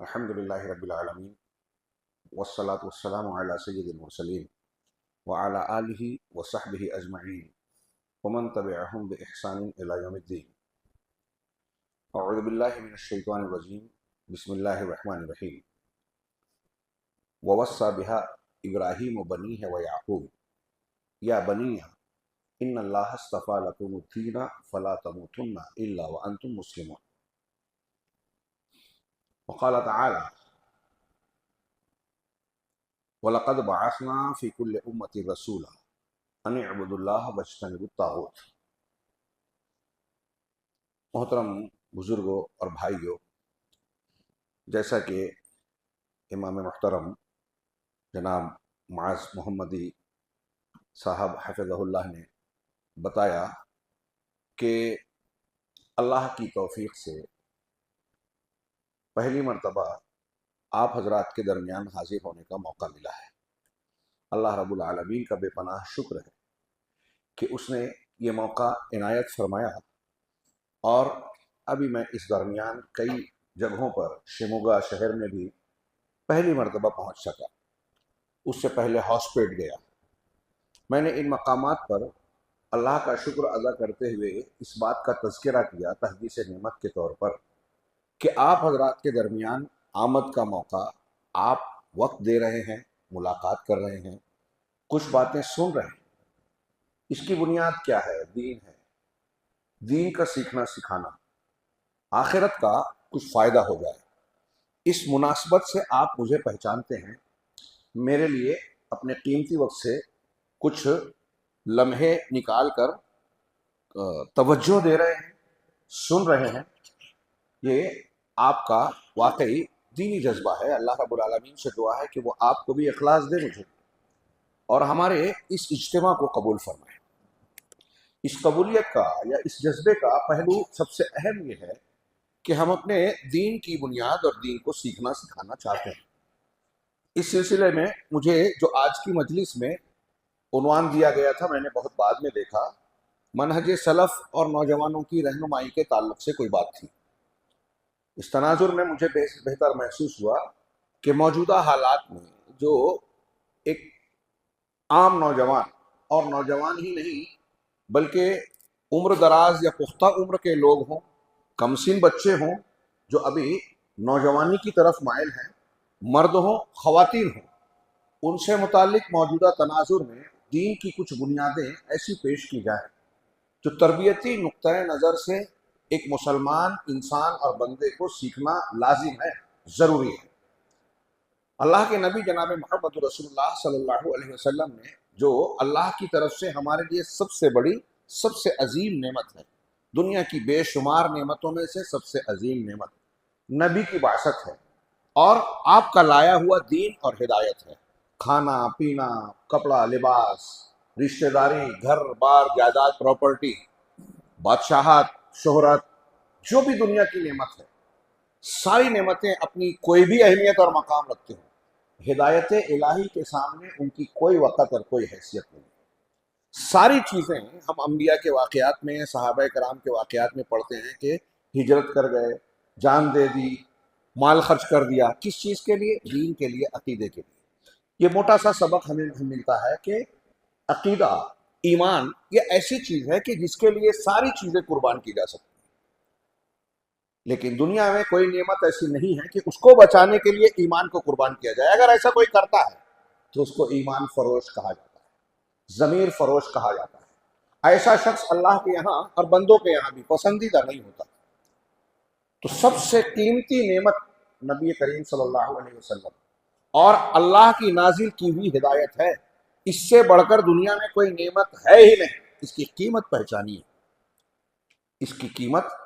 अल्हम्दुलिल्लाहि रब्बिल आलमीन वस्सलातु वस्सलामु अला सय्यिदिल मुरसलीन व अला आलिहि व सहबिहि अजमईन व मन तबिअहुम बि इहसान इला यौमिद्दीन। अऊज़ु बिल्लाहि मिनश शैतानिर रजीम। बिस्मिल्लाहिर रहमानिर रहीम। व वस्सा बिहा इब्राहीम बनीह व याकूब या बनिया इन्नल्लाह अस्तफ़ा लकुमुद्दीन फला तमूतुन्ना इल्ला व अंतुम मुस्लिमून। व क़ाल तआला वलक़द बअसना फ़ी कुल्लि उम्मतिन रसूला अन इअ्बुदुल्लाह वज्तनिबुत ताग़ूत। मोहतरम बुजुर्गों और भाइयों, जैसा कि इमाम मुहतरम जनाब मुआज़ मोहम्मदी साहब हफ़िज़हुल्लाह ने बताया कि अल्लाह की तौफ़ीक़ से पहली मर्तबा आप हज़रात के दरमियान हाजिर होने का मौका मिला है। अल्लाह रब्बुल आलमीन का बेपनाह शुक्र है कि उसने ये मौका इनायत फरमाया और अभी मैं इस दरमियान कई जगहों पर शिमोगा शहर में भी पहली मर्तबा पहुंच सका। उससे पहले हॉस्पेट गया। मैंने इन मकामात पर अल्लाह का शुक्र अदा करते हुए इस बात का तज़किरा किया तहदीस नेमत के तौर पर कि आप हज़रात के दरमियान आमद का मौका, आप वक्त दे रहे हैं, मुलाकात कर रहे हैं, कुछ बातें सुन रहे हैं। इसकी बुनियाद क्या है? दीन है। दीन का सीखना सिखाना, आखिरत का कुछ फ़ायदा हो जाए, इस मुनासबत से आप मुझे पहचानते हैं। मेरे लिए अपने कीमती वक्त से कुछ लम्हे निकाल कर तवज्जो दे रहे हैं, सुन रहे हैं। ये आपका वाकई दीनी जज्बा है। अल्लाह रब्बुल आलमीन से दुआ है कि वो आपको भी इखलास दे मुझे और हमारे इस इज्तिमा को कबूल फरमाए। इस कबूलियत का या इस जज्बे का पहलू सबसे अहम ये है कि हम अपने दीन की बुनियाद और दीन को सीखना सिखाना चाहते हैं। इस सिलसिले में मुझे जो आज की मजलिस में उन्वान दिया गया था, मैंने बहुत बाद में देखा, मनहज सलफ़ और नौजवानों की रहनुमाई के ताल्लुक से कोई बात थी। इस तनाजुर में मुझे बेहतर महसूस हुआ कि मौजूदा हालात में जो एक आम नौजवान, और नौजवान ही नहीं बल्कि उम्र दराज या पुख्ता उम्र के लोग हों, कमसिन बच्चे हों जो अभी नौजवानी की तरफ माइल हैं, मर्द हों ख़वातीन हों, उनसे मुताल्लिक मौजूदा तनाजुर में दीन की कुछ बुनियादें ऐसी पेश की जाएँ जो तरबियती नुक्ता नज़र से एक मुसलमान इंसान और बंदे को सीखना लाजिम है, ज़रूरी है। अल्लाह के नबी जनाब मोहम्मद रसूलुल्लाह सल्लल्लाहु अलैहि वसल्लम ने जो अल्लाह की तरफ से हमारे लिए सबसे बड़ी, सबसे अजीम नेमत है, दुनिया की बेशुमार नेमतों में से सबसे अजीम नेमत नबी की बासत है और आपका लाया हुआ दीन और हिदायत है। खाना पीना, कपड़ा लिबास, रिश्तेदारी, घर बार, जायदाद, प्रॉपर्टी, बादशाहत, शोहरत, जो भी दुनिया की नेमत है, सारी नेमतें अपनी कोई भी अहमियत और मकाम रखते हैं, हिदायत इलाही के सामने उनकी कोई वक़्त और कोई हैसियत नहीं। सारी चीज़ें हम अम्बिया के वाक़यात में, सहाबा कराम के वाक़यात में पढ़ते हैं कि हिजरत कर गए, जान दे दी, माल खर्च कर दिया। किस चीज़ के लिए? दीन के लिए, अकीदे के लिए। ये मोटा सा सबक हमें मिलता है कि अकीदा, ईमान, ये ऐसी चीज़ है कि जिसके लिए सारी चीज़ें कुर्बान की जा सकती। लेकिन दुनिया में कोई नेमत ऐसी नहीं है कि उसको बचाने के लिए ईमान को कुर्बान किया जाए। अगर ऐसा कोई करता है तो उसको ईमान फरोश कहा जाता है, ज़मीर फरोश कहा जाता है। ऐसा शख्स अल्लाह के यहाँ और बंदों के यहाँ भी पसंदीदा नहीं होता। तो सबसे कीमती नेमत नबी करीम सल्लल्लाहु अलैहि वसल्लम और अल्लाह की नाजिल की हुई हिदायत है। इससे बढ़कर दुनिया में कोई नेमत है ही नहीं। इसकी कीमत पहचानिए। इसकी कीमत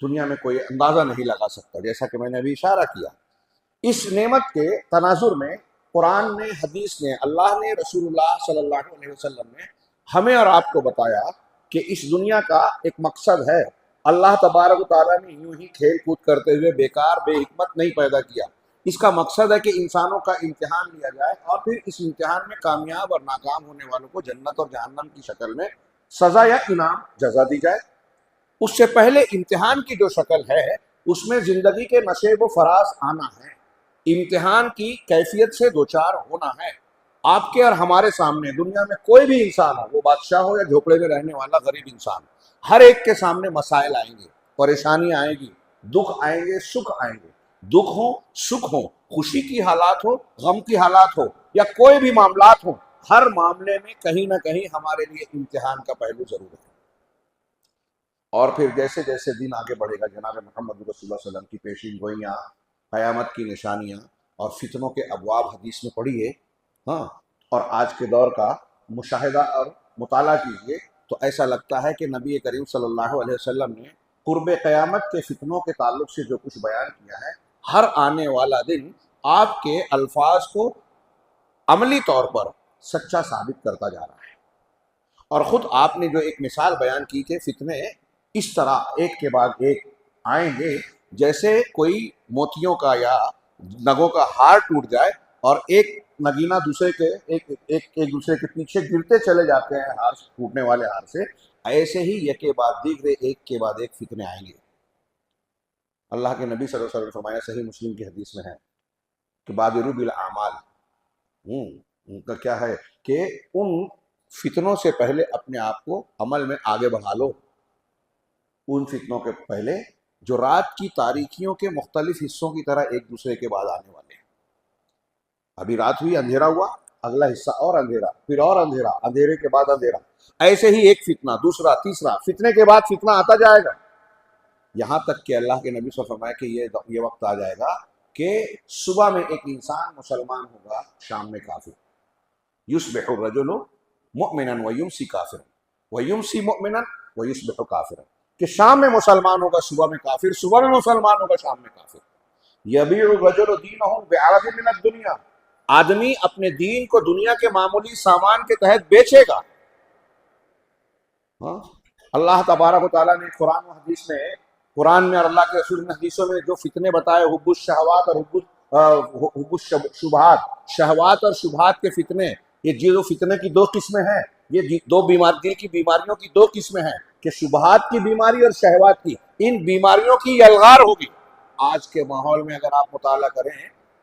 दुनिया में कोई अंदाज़ा नहीं लगा सकता। जैसा कि मैंने अभी इशारा किया, इस नेमत के तनाजुर में कुरान ने, हदीस ने, अल्लाह ने, रसूलुल्लाह सल्लल्लाहु अलैहि वसल्लम ने हमें और आपको बताया कि इस दुनिया का एक मकसद है। अल्लाह तबारक व तआला ने यूं ही खेल कूद करते हुए बेकार बेहिकमत नहीं पैदा किया। इसका मकसद है कि इंसानों का इम्तिहान लिया जाए और फिर इस इम्तिहान में कामयाब और नाकाम होने वालों को जन्नत और जहन्नम की शक्ल में सज़ा या इनाम, जज़ा दी जाए। उससे पहले इम्तिहान की जो शक्ल है उसमें ज़िंदगी के नशे व फराज आना है। इम्तिहान की कैफियत से दो चार होना है। आपके और हमारे सामने दुनिया में कोई भी इंसान हो, वो बादशाह हो या झोपड़े में रहने वाला गरीब इंसान, हर एक के सामने मसाइल आएंगे, परेशानियां आएंगी, दुख आएंगे, सुख आएंगे। दुख हो, सुख हो, खुशी की हालात हो, गम की हालात हो, या कोई भी मामलात हो, हर मामले में कहीं ना कहीं हमारे लिए इम्तिहान का पहलू जरूर है। और फिर जैसे जैसे दिन आगे बढ़ेगा, जनाब मोहम्मद रसूलुल्लाह सल्लल्लाहु अलैहि वसल्लम की पेशीन गोइयाँ, क़यामत की निशानियाँ और फितनों के अबवाब हदीस में पढ़िए। हाँ, और आज के दौर का मुशाहिदा और मुताला कीजिए तो ऐसा लगता है कि नबी करीम सल्लल्लाहु अलैहि वसल्लम ने कुर्ब क़यामत के फितनों के ताल्लुक से जो कुछ बयान किया है, हर आने वाला दिन आपके अल्फाज को अमली तौर पर सच्चा साबित करता जा रहा है। और ख़ुद आपने जो एक मिसाल बयान की कि फितने इस तरह एक के बाद एक आएंगे, जैसे कोई मोतियों का या नगों का हार टूट जाए और एक नगीना दूसरे के एक दूसरे के पीछे गिरते चले जाते हैं हार, टूटने वाले हार से, ऐसे ही एक के बाद दीगरे एक के बाद एक फितने आएंगे। अल्लाह के नबी सल्लल्लाहु अलैहि वसल्लम फरमाया, सही मुस्लिम की हदीस में है कि बादिरू बिल आमाल, उनका क्या है कि उन फितनों से पहले अपने आप को अमल में आगे बढ़ा लो। उन फितनों के पहले जो रात की तारीकियों के मुख्तलिफ हिस्सों की तरह एक दूसरे के बाद आने वाले हैं। अभी रात हुई, अंधेरा हुआ, अगला हिस्सा और अंधेरा, फिर और अंधेरा, अंधेरे के बाद अंधेरा, ऐसे ही एक फितना, दूसरा, तीसरा, फितने के बाद फितना आता जाएगा। यहां तक कि अल्लाह के नबी सल्लल्लाहु अलैहि वसल्लम फरमाया कि ये वक्त आ जाएगा कि सुबह में एक इंसान मुसलमान होगा, शाम में काफिर। युस्बिहु रजुलु मुमिनन व युमसी काफिरन व युमसी मुमिनन व युस्बिहु काफिरन, कि शाम में मुसलमान होगा, सुबह में काफिर, सुबह में मुसलमान होगा, शाम में काफिर। यबीउ रजुलु दीनहु बिअरज़िन मिनद दुनिया, आदमी अपने दीन को दुनिया के मामूली सामान के तहत बेचेगा। हाँ, अल्लाह तबारक व तआला ने कुरान और हदीस में, कुरान में और अल्लाह के रसूल ने हदीसों में जो फितने बताए, हुब्बुश शहवात और हुब्बुश शुबहात, शहवात और शुबहात के फितने, ये जो फितने की दो किस्में हैं, ये दो बीमारी, दिल की बीमारियों की दो किस्में हैं कि शुबहात की बीमारी और शहवात की। इन बीमारियों की यलगार होगी। आज के माहौल में अगर आप मुताला करें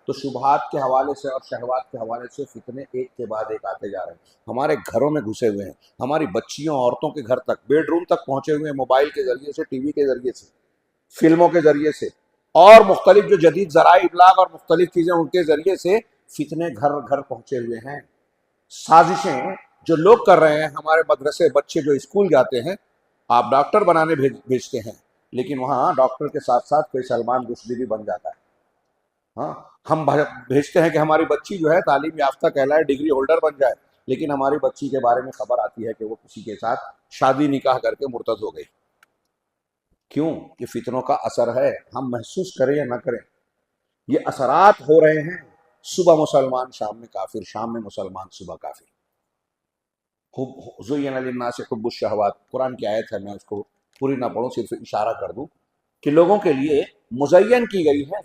तो शुबहात के हवाले से और शहवात के हवाले से फितने एक के बाद एक आते जा रहे हैं। हमारे घरों में घुसे हुए हैं, हमारी बच्चियों, औरतों के घर तक, बेडरूम तक पहुंचे हुए हैं, मोबाइल के जरिए से, टीवी के जरिए से, फिल्मों के जरिए से और मुख्तलिफ जो जदीद ज़राए इब्लाग और मुख्तलिफ चीज़ें उनके जरिए से फितने घर घर पहुंचे हुए हैं। साजिशें जो लोग कर रहे हैं, हमारे मदरसे बच्चे जो स्कूल जाते हैं, आप डॉक्टर बनाने भेजते हैं, लेकिन वहाँ डॉक्टर के साथ साथ कोई सलमान रुश्दी भी बन जाता है। हाँ, हम भेजते हैं कि हमारी बच्ची जो है तालीम याफ्ता कहलाए, डिग्री होल्डर बन जाए, लेकिन हमारी बच्ची के बारे में खबर आती है कि वो किसी के साथ शादी निकाह करके मुर्तद हो गई। क्यों? ये फितनों का असर है, हम महसूस करें या ना करें, ये असरात हो रहे हैं। सुबह मुसलमान, शाम में काफिर, शाम में मुसलमान, सुबह काफिर। ज़ुय्यिना लिन्नासि हुब्बुश शहवात, कुरान की आयत है, मैं उसको पूरी ना पढ़ूं, सिर्फ इशारा कर दूं कि लोगों के लिए मुज़य्यन की गई है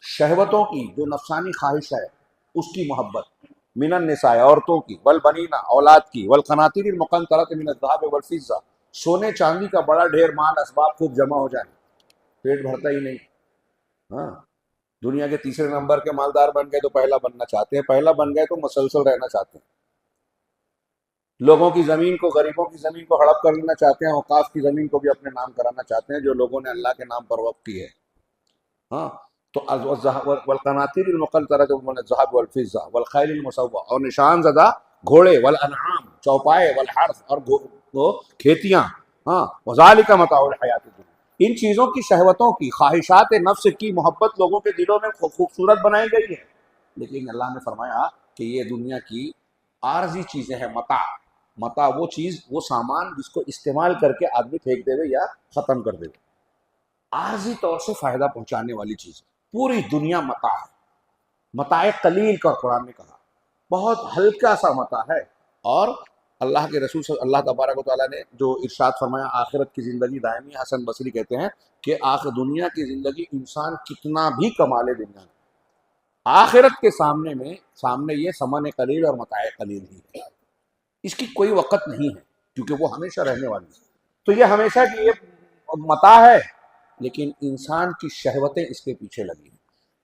शहवतों की, जो नफसानी ख्वाहिश है उसकी मोहब्बत, मिनन निसाए, औरतों की, वल बनीना, औलाद की, वल क़नातीरिल मुक़ंतरत मिनज़ ज़हब वल फ़िज़्ज़ा, सोने चांदी का बड़ा ढेर माल असबाब खूब जमा हो जाए, पेट भरता ही नहीं। हाँ, दुनिया के तीसरे नंबर के मालदार बन गए तो पहला बनना चाहते हैं, पहला बन गए तो मुसलसल रहना चाहते हैं। लोगों की ज़मीन को, गरीबों की ज़मीन को हड़प कर लेना चाहते हैं, औकाफ की ज़मीन को भी अपने नाम कराना चाहते हैं जो लोगों ने अल्लाह के नाम पर वक़्फ़ की है। हाँ, तो वल्क़नातीरिल मुक़ंतरत मिनज़ ज़हब वल फ़िज़्ज़ा वल ख़ैलिल मुसव्वमा, और निशान ज़दा घोड़े, वल अनआम, चौपाए, वल हर्थ, और खेतियाँ। हाँ, वज़ालिका मताउल हयातिद दुनिया, इन चीज़ों की, शहवतों की, ख्वाहिशात नफ्स की मोहब्बत लोगों के दिलों में खूबसूरत बनाई गई है, लेकिन अल्लाह ने फरमाया कि ये दुनिया की आर्जी चीज़ें हैं। मता, मता वो चीज़, वो सामान जिसको इस्तेमाल करके आदमी फेंक देवे या ख़त्म कर देवे, आर्जी तौर से फ़ायदा पहुँचाने वाली चीज़। पूरी दुनिया मता है, मताए कलील का कुरान ने कहा, बहुत हल्का सा मता है। और अल्लाह के रसूल, अल्लाह तबारक व तआला ने जो इरशाद फरमाया, आखिरत की ज़िंदगी दायमी, हसन बसरी कहते हैं कि आखिर दुनिया की ज़िंदगी इंसान कितना भी कमा ले दुनिया में, आखिरत के सामने ये समन कलील और मताए कलील ही है। इसकी कोई वक़्त नहीं है, क्योंकि वो हमेशा रहने वाली है। तो ये हमेशा की ये मता है, लेकिन इंसान की शहवतें इसके पीछे लगी हैं।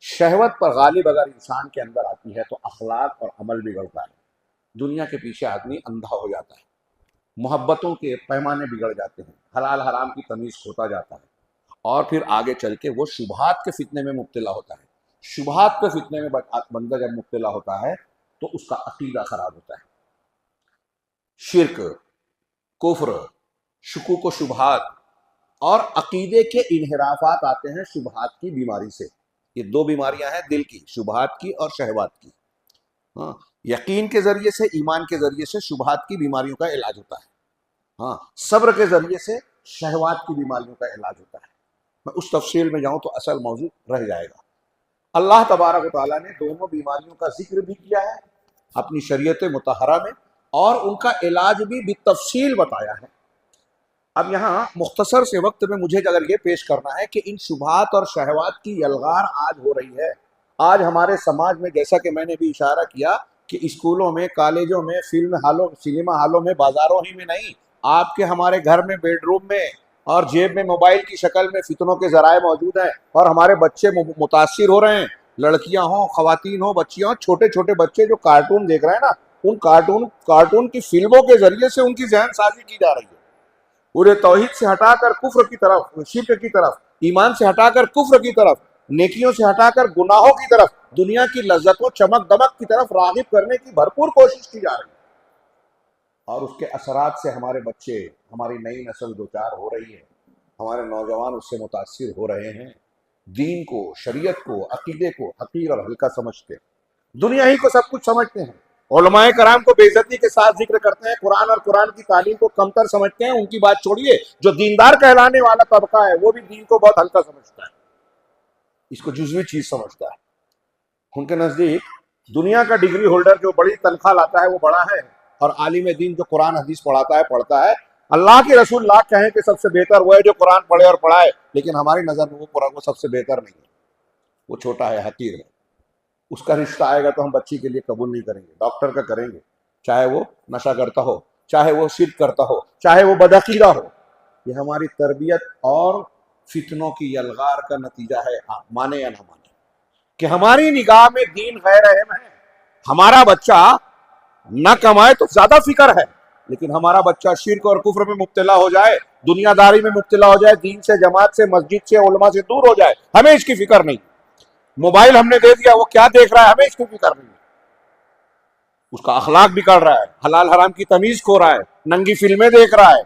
शहवत पर गालिब अगर इंसान के अंदर आती है तो अखलाक और अमल बिगड़ता है, दुनिया के पीछे आदमी अंधा हो जाता है, मोहब्बतों के पैमाने बिगड़ जाते हैं, हलाल हराम की तमीज खोता जाता है, और फिर आगे चल के वो शुबहात के फितने में मुब्तला होता है। शुबहात के फितने में बंदा जब मुब्तला होता है तो उसका अकीदा खराब होता है। शिर्क, कुफ्र, शुकूक व शुबहात और अकीदे के इन्हिराफात आते हैं शुबहात की बीमारी से। ये दो बीमारियां हैं दिल की, शुबहात की और शहवात की। हाँ, यकीन के जरिए से, ईमान के जरिए से शुबहात की बीमारियों का इलाज होता है। हाँ, सब्र के जरिए से शहवात की बीमारियों का इलाज होता है। मैं उस तफसील में जाऊं तो असल मौजू रह जाएगा। अल्लाह तबारक व तआला ने दोनों बीमारियों का जिक्र भी किया है अपनी शरीयत मुतहरा में, और उनका इलाज भी बितफसील बताया है। अब यहाँ मुख्तसर से वक्त में मुझे अगर ये पेश करना है कि इन शुबहात और शहवात की यलगार आज हो रही है। आज हमारे समाज में, जैसा कि मैंने भी इशारा किया, कि स्कूलों में, कॉलेजों में, फिल्म हालों, सिनेमा हालों में, बाजारों ही में नहीं, आपके हमारे घर में, बेडरूम में और जेब में मोबाइल की शक्ल में फितनों के जराए मौजूद हैं, और हमारे बच्चे मुतासिर हो रहे हैं। लड़कियां हों, खवातीन हों, बच्चियां हों, छोटे छोटे बच्चे जो कार्टून देख रहे हैं ना, उन कार्टून की फिल्मों के जरिए से उनकी जहन साजी की जा रही है। पूरे तौहीद से हटाकर कुफ्र की तरफ, शिर्क की तरफ, ईमान से हटाकर कुफ्र की तरफ, नेकियों से हटाकर गुनाहों की तरफ, दुनिया की लज्जतों, चमक दमक की तरफ रागिब करने की भरपूर कोशिश की जा रही है। और उसके असरात से हमारे बच्चे, हमारी नई नस्ल दो चार हो रही है, हमारे नौजवान उससे मुतासिर हो रहे हैं। दीन को, शरीयत को, अकीदे को हकीर और हल्का समझते हैं, दुनिया ही को सब कुछ समझते हैं। उलमाए कराम को बेइज्जती के साथ जिक्र करते हैं, कुरान और कुरान की तालीम को कमतर समझते हैं। उनकी बात छोड़िए, जो दीनदार कहलाने वाला तबका है वो भी दीन को बहुत हल्का समझता है, इसको जुज़वी चीज समझता है। उनके नजदीक दुनिया का डिग्री होल्डर जो बड़ी तनख्वाह लाता है वो बड़ा है, और आलिम दीन जो कुरान हदीस पढ़ाता है पढ़ता है। अल्लाह के रसूल लाख कहें कि सबसे बेहतर वो है जो कुरान पढ़े और पढ़ाए, लेकिन हमारी नजर में वो कुरान वो सबसे बेहतर नहीं है, वो छोटा है, हकीर है। उसका रिश्ता आएगा तो हम बच्ची के लिए कबूल नहीं करेंगे, डॉक्टर का करेंगे, चाहे वो नशा करता हो, चाहे वो शिर्क करता हो, चाहे वो बदअकीदा हो। ये हमारी तरबियत और फितनों की यलगार का नतीजा है, आप माने या ना माने, कि हमारी निगाह में दीन गैर अहम है। हमारा बच्चा ना कमाए तो ज्यादा फिक्र है, लेकिन हमारा बच्चा शिर्क और कुफ्र में मुब्तला हो जाए, दुनियादारी में मुब्तला हो जाए, दीन से, जमात से, मस्जिद से, उलमा से दूर हो जाए, हमें इसकी फिक्र नहीं। मोबाइल हमने दे दिया, वो क्या देख रहा है हमें इसकी फिक्र नहीं। उसका अखलाक बिगड़ रहा है, हलाल हराम की तमीज खो रहा है, नंगी फिल्में देख रहा है,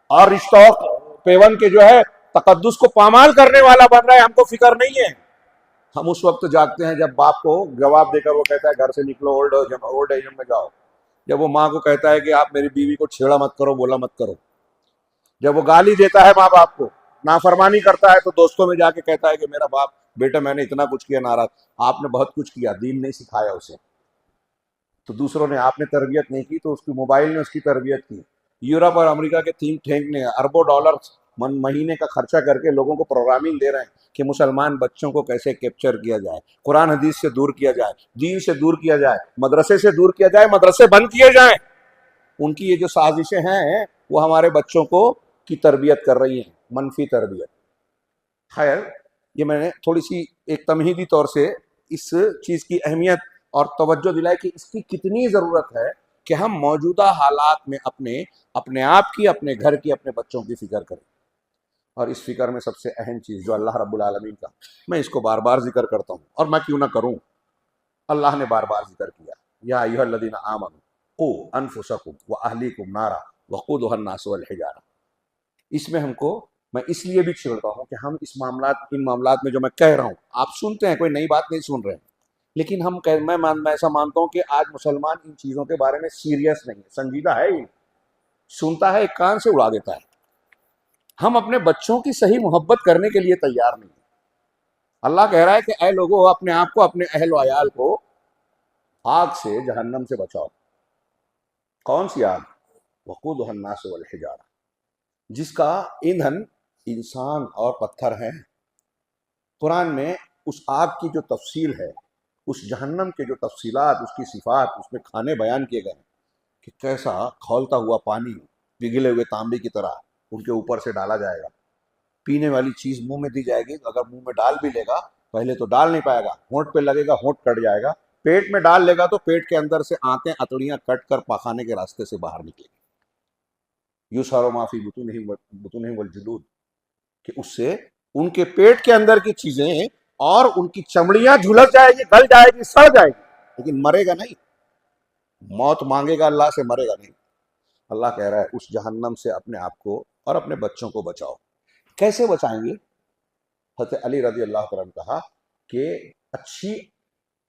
और रिश्तों पेवन के जो है तकद्दुस को पामाल करने वाला बन रहा है। हमको फिक्र नहीं है। हम उस वक्त जागते हैं जब बाप को जवाब देकर वो कहता है घर से निकलो, ओल्ड एज में जाओ। जब वो माँ को कहता है कि आप मेरी बीवी को छेड़ा मत करो, बोला मत करो। जब वो गाली देता है माँ बाप को, नाफरमानी करता है, तो दोस्तों में जाके कहता है कि मेरा बाप, बेटा मैंने इतना कुछ किया, नाराज। आपने बहुत कुछ किया, दीन नहीं सिखाया उसे, तो दूसरों ने, आपने तरबियत नहीं की तो उसकी मोबाइल ने उसकी तरबियत की। यूरोप और अमेरिका के थिंक टैंक ने अरबों डॉलर महीने का खर्चा करके लोगों को प्रोग्रामिंग दे रहे हैं कि मुसलमान बच्चों को कैसे कैप्चर किया जाए, कुरान हदीस से दूर किया जाए, दीन से दूर किया जाए, मदरसे से दूर किया जाए, मदरसे बंद किए जाए। उनकी ये जो साजिशें हैं वो हमारे बच्चों को की तरबियत कर रही हैं, मनफी तरबियत। खैर, ये मैंने थोड़ी सी एक तमहीदी तौर से इस चीज़ की अहमियत और तवज्जो दिलाई कि इसकी कितनी ज़रूरत है कि हम मौजूदा हालात में अपने अपने आप की, अपने घर की, अपने बच्चों की फ़िक्र करें। और इस फिक्र में सबसे अहम चीज़ जो अल्लाह रब्बुल आलमीन का, मैं इसको बार बार जिक्र करता हूँ, और मैं क्यों ना करूँ, अल्लाह ने बार बार जिक्र किया, या अय्युहल्लज़ीना आमनू क़ू अनफुसकुम व अहलीकुम नारा वक़ूदुहा अन्नास वल हिजारा। इसमें हमको, मैं इसलिए भी छेड़ता हूँ कि हम इन मामलात में जो मैं कह रहा हूँ, आप सुनते हैं, कोई नई बात नहीं सुन रहे हैं, लेकिन मैं ऐसा मानता हूँ कि आज मुसलमान इन चीज़ों के बारे में सीरियस नहीं है, संजीदा है ही, सुनता है, एक कान से उड़ा देता है। हम अपने बच्चों की सही मोहब्बत करने के लिए तैयार नहीं है। अल्लाह कह रहा है कि ऐ लोगों, अपने आप को, अपने अहल व अयाल को आग से, जहन्नम से बचाओ। कौन सी आग? वक़ूदुहा अन्नास वल हिजारा, जिसका ईंधन इंसान और पत्थर है। कुरान में उस आग की जो तफसील है, उस जहन्नम के जो तफसीलात, उसकी सिफात, उसमें खाने बयान किए गए कि कैसा खौलता हुआ पानी पिघले हुए तांबे की तरह उनके ऊपर से डाला जाएगा, पीने वाली चीज़ मुंह में दी जाएगी, अगर मुंह में डाल भी लेगा पहले तो डाल नहीं पाएगा, होंठ पे लगेगा, होंठ कट जाएगा, पेट में डाल लेगा तो पेट के अंदर से आंतें अतड़ियां कट कर पाखाने के रास्ते से बाहर निकलेगी। युसारो माफी बुतूनिहिम वल जुलूद, कि उससे उनके पेट के अंदर की चीजें और उनकी चमड़ियां झुलस जाएगी, गल जाएगी, सड़ जाएगी, लेकिन मरेगा नहीं। मौत मांगेगा अल्लाह से, मरेगा नहीं। अल्लाह कह रहा है उस जहन्नम से अपने आप को और अपने बच्चों को बचाओ। कैसे बचाएंगे? हज़रत अली रज़ी अल्लाह तआला ने कहा कि अच्छी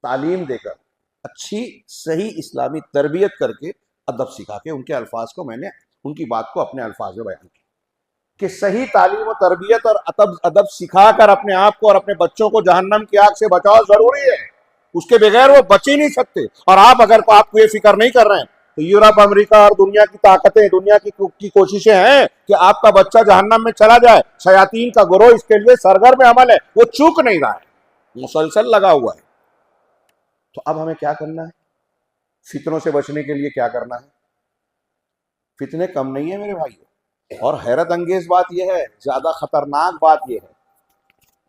तालीम देकर, अच्छी सही इस्लामी तरबियत करके, अदब सिखा के, उनके अल्फाज को मैंने उनकी बात को अपने अल्फाज में बयान किया कि सही तालीम और तरबियत और अदब अदब सिखाकर अपने आप को और अपने बच्चों को जहन्नम की आग से बचाओ जरूरी है। उसके बगैर वो बच ही नहीं सकते। और आप अगर आपको ये फिक्र नहीं कर रहे हैं तो यूरोप, अमेरिका और दुनिया की ताकतें, दुनिया की कोशिशें हैं कि आपका बच्चा जहन्नम में चला जाए। शयातीन का गिरोह इसके लिए सरगर्म अमल है, वो चूक नहीं रहा है, मुसलसल लगा हुआ है। तो अब हमें क्या करना है? फितनों से बचने के लिए क्या करना है? फितने कम नहीं है मेरे भाई। और हैरत अंगेज बात यह है, ज्यादा खतरनाक बात यह है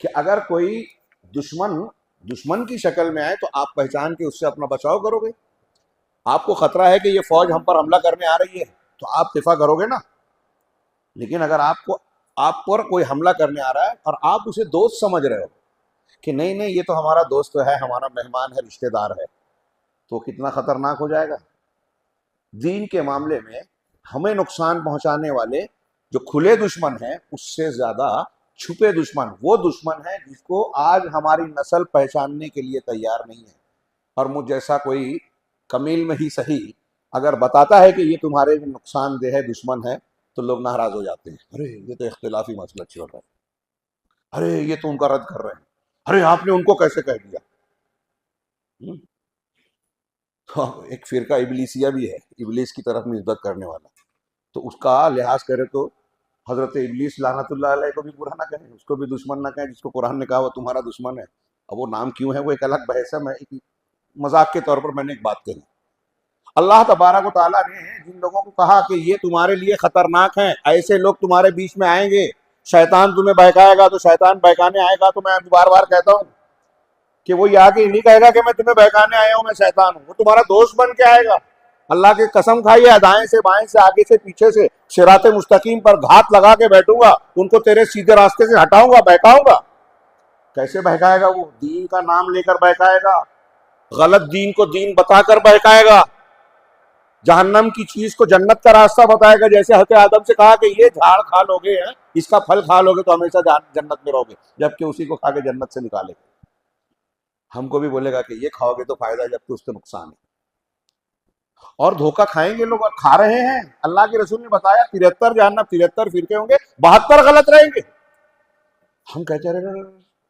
कि अगर कोई दुश्मन की शक्ल में आए तो आप पहचान के उससे अपना बचाव करोगे। आपको खतरा है कि ये फौज हम पर हमला करने आ रही है तो आप दिफा करोगे ना। लेकिन अगर आप पर कोई हमला करने आ रहा है और आप उसे दोस्त समझ रहे हो कि नहीं नहीं ये तो हमारा दोस्त है, हमारा मेहमान है, रिश्तेदार है, तो कितना खतरनाक हो जाएगा। दीन के मामले में हमें नुकसान पहुंचाने वाले जो खुले दुश्मन हैं, उससे ज्यादा छुपे दुश्मन वो दुश्मन है जिसको आज हमारी नस्ल पहचानने के लिए तैयार नहीं है। और मुझ जैसा कोई कमील में ही सही अगर बताता है कि ये तुम्हारे नुकसानदेह दुश्मन है तो लोग नाराज हो जाते हैं। अरे ये तो इख्तिलाफी मसला चल रहा है, अरे ये तो उनका रद्द कर रहे हैं, अरे आपने उनको कैसे कह दिया। तो एक फिरका इबलीसिया भी है, इबलीस की तरफ निस्बत करने वाला, तो उसका लिहाज करे तो हजरत इबलीस लानतुल्लाह अलैह को भी बुरा ना कहें, उसको भी दुश्मन ना कहें जिसको कुरान ने कहा वो तुम्हारा दुश्मन है। अब वो नाम क्यों है वो एक अलग बहस है। मैं एक मजाक के तौर पर मैंने एक बात कही। अल्लाह तबारक व तआला ने जिन लोगों को कहा कि ये तुम्हारे लिए खतरनाक हैं, ऐसे लोग तुम्हारे बीच में आएंगे, शैतान तुम्हें बहकाएगा, तो शैतान बहकाने आएगा तो मैं बार बार कहता हूँ कि वो ये आके नहीं कहेगा कि मैं तुम्हें बहकाने आया हूं, मैं शैतान हूं, वो तुम्हारा दोस्त बन के आएगा। अल्लाह की कसम खाइए, दाएं से बाएं से आगे से पीछे से सिराते मुस्तकीम पर घात लगा के बैठूंगा, उनको तेरे सीधे रास्ते से हटाऊंगा, बहकाऊंगा। कैसे बहकाएगा? वो दीन का नाम लेकर बहकाएगा, गलत दीन को दीन बताकर बहकाएगा, जहन्नम की चीज को जन्नत का रास्ता बताएगा। जैसे हज़रत आदम से कहा कि ये झाड़ खा लोगे, इसका फल खा लोगे तो हमेशा जन्नत में रहोगे, जबकि उसी को खा के जन्नत से निकालेगा। हमको भी बोलेगा कि ये खाओगे तो फायदा, जबकि उससे नुकसान है। और धोखा खाएंगे लोग, और खा रहे हैं। अल्लाह के रसूल ने बताया 73 जहन्नम, 73 फिरके होंगे, 72 गलत रहेंगे। हम कहते रहे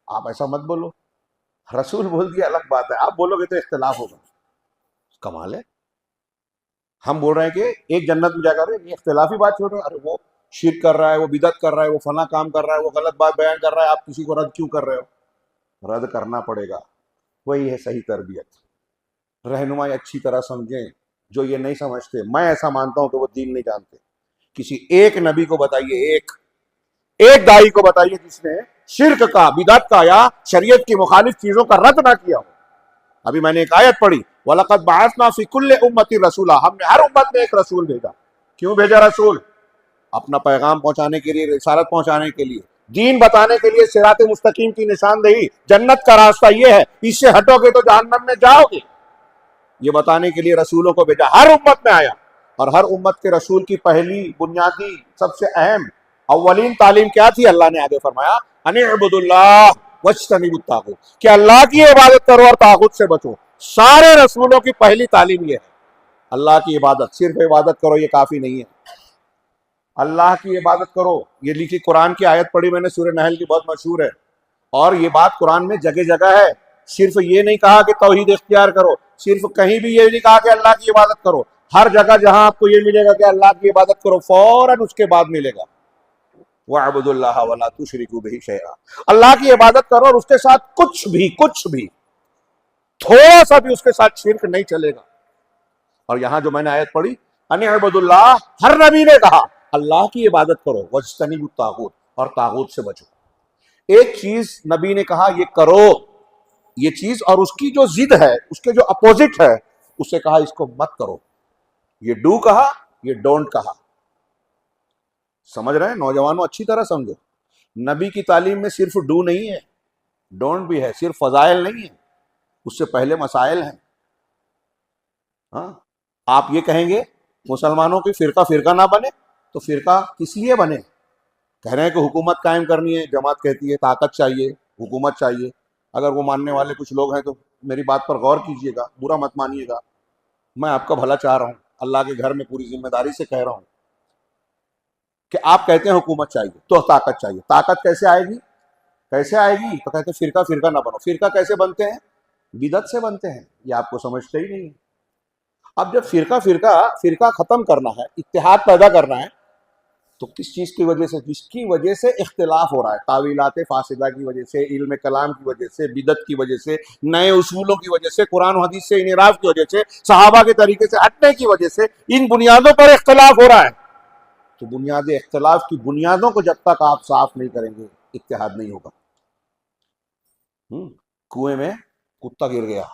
आप ऐसा मत बोलो, रसूल बोल दिया अलग बात है, आप बोलोगे तो इख्तिलाफ होगा। कमाल है। हम बोल रहे हैं कि एक जन्नत में जाकर, ये इख्तिलाफी बात छोड़ो, अरे वो शिर्क कर रहा है, वो बिदअत कर रहा है, वो फला काम कर रहा है, वो गलत बात बयान कर रहा है, आप किसी को रद्द क्यों कर रहे हो? रद्द करना पड़ेगा। वही है सही तरबियत, रहनुमाई अच्छी तरह समझें। जो ये नहीं समझते, मैं ऐसा मानता हूं कि वो दीन नहीं जानते। किसी एक नबी को बताइए, एक दाई को बताइए जिसने शिर्क का, बिदअत का या शरीयत की मुखालिफ चीजों का रद्द ना किया हो। अभी मैंने एक आयत पढ़ी, वलक़द बअसना फी कुल्लि उम्मति रसूला, हमने हर उम्मत में एक रसूल भेजा। क्यों भेजा रसूल? अपना पैगाम पहुंचाने के लिए, रिसालत पहुंचाने के लिए, दीन बताने के लिए, सिराते मुस्तकीम की निशानदेही, जन्नत का रास्ता ये है, इससे हटोगे तो जहन्नम में जाओगे, ये बताने के लिए रसूलों को भेजा। हर उम्मत में आया, और हर उम्मत के रसूल की पहली बुनियादी सबसे अहम अव्वलीन तालीम क्या थी? अल्लाह ने आगे फरमाया अनिअबुदुल्लाह वज्तनिबुत तागूत, कि अल्लाह की इबादत करो और तागूत से बचो। सारे रसूलों की पहली तालीम यह है, अल्लाह की इबादत। सिर्फ इबादत करो ये काफी नहीं है, अल्लाह की इबादत करो। ये लिखी कुरान की आयत पढ़ी मैंने, सूरह नहल की, बहुत मशहूर है, और ये बात कुरान में जगह जगह है। सिर्फ ये नहीं कहा कि तौहीद इख्तियार करो, सिर्फ कहीं भी ये नहीं कहा कि अल्लाह की इबादत करो। हर जगह जहां आपको ये मिलेगा कि अल्लाह की इबादत करो, फौरन उसके बाद मिलेगा वअबुदुल्लाह वला तुशरिकू बिही शैआ, अल्लाह की इबादत करो और उसके साथ कुछ भी थोड़ा सा भी उसके साथ शिर्क नहीं चलेगा। और यहां जो मैंने आयत पढ़ी अनिअबुदुल्लाह, हर नबी ने कहा अल्लाह की इबादत करो, वज्तनिबुत तागूत, और तागूत से बचो। एक चीज नबी ने कहा ये करो, ये चीज, और उसकी जो जिद है, उसके जो अपोजिट है, उससे कहा इसको मत करो। ये डू कहा, ये डोंट कहा। समझ रहे हैं नौजवानों? अच्छी तरह समझो, नबी की तालीम में सिर्फ डू नहीं है, डोंट भी है, सिर्फ फजाइल नहीं है, उससे पहले मसाइल हैं। हाँ, आप ये कहेंगे मुसलमानों की फिरका फिरका ना बने, तो फिरका किस लिए बने? कह रहे हैं कि हुकूमत कायम करनी है, जमात कहती है ताकत चाहिए, हुकूमत चाहिए। अगर वो मानने वाले कुछ लोग हैं तो मेरी बात पर गौर कीजिएगा, बुरा मत मानिएगा, मैं आपका भला चाह रहा हूँ, अल्लाह के घर में पूरी जिम्मेदारी से कह रहा हूँ कि आप कहते हैं हुकूमत चाहिए तो ताकत चाहिए। ताकत कैसे आएगी? कैसे आएगी? तो कहते हैं फिरका फिरका ना बनो। फिरका कैसे बनते हैं? बिदत से बनते हैं। ये आपको समझते ही नहीं है। अब जब फिरका फिरका फिरका खत्म करना है, इत्तेहाद पैदा करना है, तो किस चीज की वजह से? जिसकी वजह से इख्तिलाफ हो रहा है, तावीलात फासिदा की वजह से, इल्म कलाम की वजह से, बिदत की वजह से, नए उसूलों की वजह से, कुरान और हदीस से इनराफ की वजह से, सहाबा के तरीके से हटने की वजह से, इन बुनियादों पर इख्तिलाफ हो रहा है। तो बुनियाद इख्तिलाफ की बुनियादों को जब तक आप साफ नहीं करेंगे, इत्तेहाद नहीं होगा। कुएं में कुत्ता गिर गया,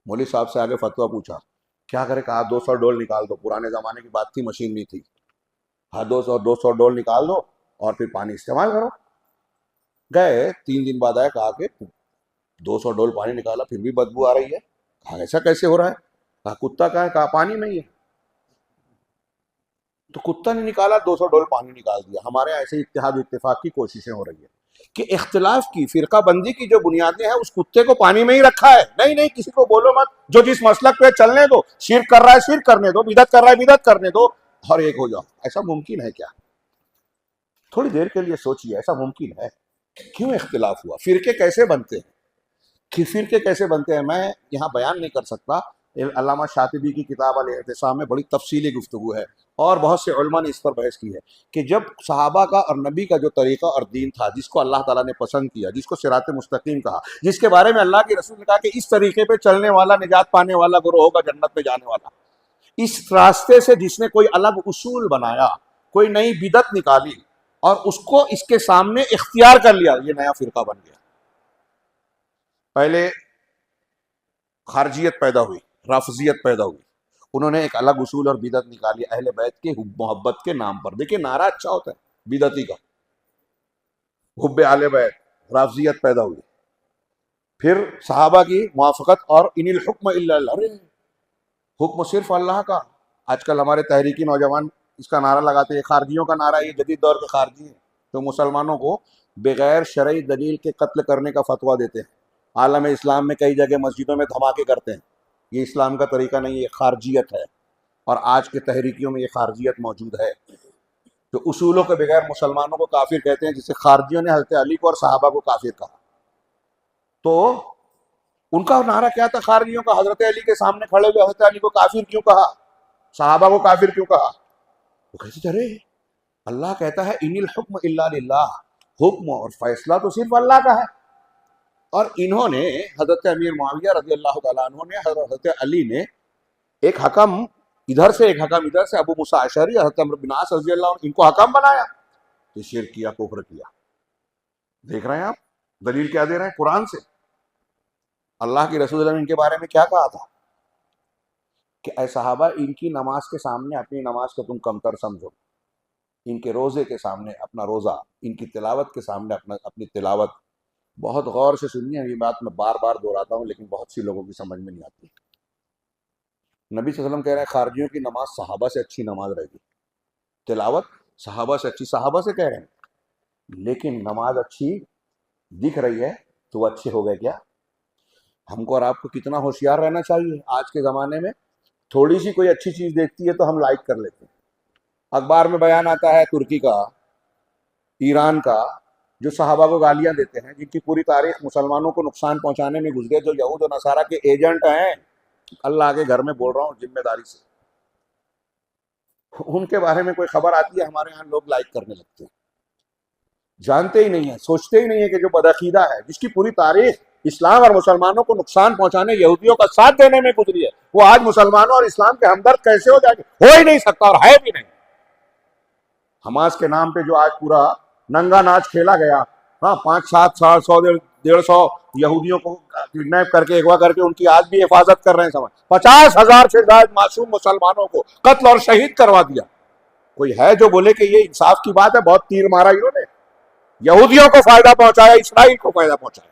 मौलवी साहब से आगे फतवा पूछा, क्या करे? कहा 200 डोल निकाल दो। पुराने जमाने की बात थी, मशीन नहीं थी। हाँ, 200 डोल निकाल दो और फिर पानी इस्तेमाल करो। गए, 3 दिन बाद आए, कहा कि 200 डोल पानी निकाला फिर भी बदबू आ रही है। कहा ऐसा कैसे हो रहा है? कहा कुत्ता कहाँ है? कहा पानी नहीं है। तो कुत्ता ने निकाला, 200 डोल पानी निकाल दिया। हमारे यहाँ ऐसे इत्तेहाद इत्तेफाक की कोशिशें हो रही है कि इख्तिलाफ की, फिरका बंदी की जो बुनियादें हैं, उस कुत्ते को पानी में ही रखा है। नहीं नहीं, किसी को बोलो मत, जो जिस मसलक पे चलने दो, शिर्क कर रहा है शिर्क करने दो, बिदत कर रहा है बिदत करने दो, और एक हो जाओ। ऐसा मुमकिन है क्या? थोड़ी देर के लिए सोचिए, ऐसा मुमकिन है? क्यों इख्तिलाफ हुआ? फिरके कैसे बनते हैं? फिरके कैसे बनते हैं मैं यहाँ बयान नहीं कर सकता। अल्लामा शातिबी की किताब अल-इतिसाम में बड़ी तफसीली गुफ्तगू है, और बहुत से उलमा ने इस पर बहस की है कि जब सहाबा का और नबी का जो तरीका और दीन था, जिसको अल्लाह ताला ने पसंद किया, जिसको सिरात मुस्तकीम कहा, जिसके बारे में अल्लाह के रसूल ने कहा कि इस तरीके पे चलने वाला निजात पाने वाला गुरोह होगा, जन्नत में जाने वाला, इस रास्ते से जिसने कोई अलग उसूल बनाया, कोई नई बिदत निकाली और उसको इसके सामने इख्तियार कर लिया, ये नया फिरका बन गया। पहले खारजियत पैदा हुई, राफजियत पैदा हुई, उन्होंने एक अलग उसूल और बिदत निकाली अहले बैत के मोहब्बत के नाम पर। देखिए, नारा अच्छा होता है बिदती का, हुब्बे आले बैत, राफजियत पैदा हुई। फिर सहाबा की मुआफ़क़त और इनिल हुक्म इल्ला अल्लाह, अरे हुक्म सिर्फ अल्लाह का। आजकल हमारे तहरीकी नौजवान इसका नारा लगाते हैं, खारजियों का नारा, ये जदीद दौर के खारजी हैं तो मुसलमानों को बगैर शरई दलील के कत्ल करने का फतवा देते हैं। आलम इस्लाम में कई जगह मस्जिदों में धमाके करते हैं। ये इस्लाम का तरीका नहीं है, ये खारजियत है, और आज के तहरीकियों में ये खारजियत मौजूद है। तो उसूलों के बगैर मुसलमानों को काफिर कहते हैं, जिससे खारजियों ने हज़रत अली को और सहाबा को काफिर कहा। तो उनका नारा क्या था खारजियों का? हज़रत अली के सामने खड़े हुए हज़रत अली को काफिर क्यों कहा, सहाबा को काफिर क्यों कहा? वो कहते थे, अरे अल्लाह कहता है इनिल हुक्म इल्ला लिल्लाह, हुक्म और फैसला तो सिर्फ अल्लाह का है। और इन्होंने, हजरत अमीर मुआविया रज़ी अल्लाह तआला अन्हु ने, हजरत अली ने, एक हकम इधर से एक हकम इधर से, अबू मूसा अशअरी, हजरत अम्र बिन आस रज़ी अल्लाह अन्हु, इनको हकम बनाया। तो शिर्क किया, कुफ्र किया। देख रहे हैं आप, दलील क्या दे रहे हैं? कुरान से। अल्लाह के रसूल ने इनके बारे में क्या कहा था कि ऐ सहाबा, इनकी नमाज के सामने अपनी नमाज को तुम कमतर समझो, इनके रोजे के सामने अपना रोजा, इनकी तिलावत के सामने अपनी तिलावत। बहुत गौर से सुनिए, ये बात मैं बार बार दोहराता हूँ, लेकिन बहुत सी लोगों की समझ में नहीं आती। नबी सल्लल्लाहु अलैहि वसल्लम कह रहे हैं खारजियों की नमाज सहाबा से अच्छी नमाज रहेगी, तिलावत सहाबा से अच्छी, सहाबा से कह रहे हैं, लेकिन नमाज अच्छी दिख रही है तो वो अच्छे हो गए क्या? हमको और आपको कितना होशियार रहना चाहिए। आज के ज़माने में थोड़ी सी कोई अच्छी चीज़ देखती है तो हम लाइक कर लेते हैं। अखबार में बयान आता है तुर्की का, ईरान का, जो सहाबा को गालियां देते हैं, जिनकी पूरी तारीख मुसलमानों को नुकसान पहुंचाने में गुजरे, जो यहूद और नसारा के एजेंट हैं, अल्लाह के घर में बोल रहा हूँ जिम्मेदारी से, उनके बारे में कोई खबर आती है, हमारे यहाँ लोग लाइक करने लगते हैं। जानते ही नहीं है, सोचते ही नहीं है कि जो बदअकीदा है, जिसकी पूरी तारीख इस्लाम और मुसलमानों को नुकसान पहुंचाने, यहूदियों का साथ देने में गुजरी है, वो आज मुसलमानों और इस्लाम के हमदर्द कैसे हो जाएंगे? हो ही नहीं सकता, और है भी नहीं। हमास के नाम पे जो आज पूरा नंगा नाच खेला गया, हाँ, 500, 700, 150 यहूदियों को किडनैप करके, अगवा करके उनकी आज भी हिफाजत कर रहे हैं। समझ, 50,000 से ज्यादा मासूम मुसलमानों को कत्ल और शहीद करवा दिया। कोई है जो बोले कि ये इंसाफ की बात है? बहुत तीर मारा इन्होंने। यहूदियों को फायदा पहुंचाया, इसराइल को फायदा पहुंचाया,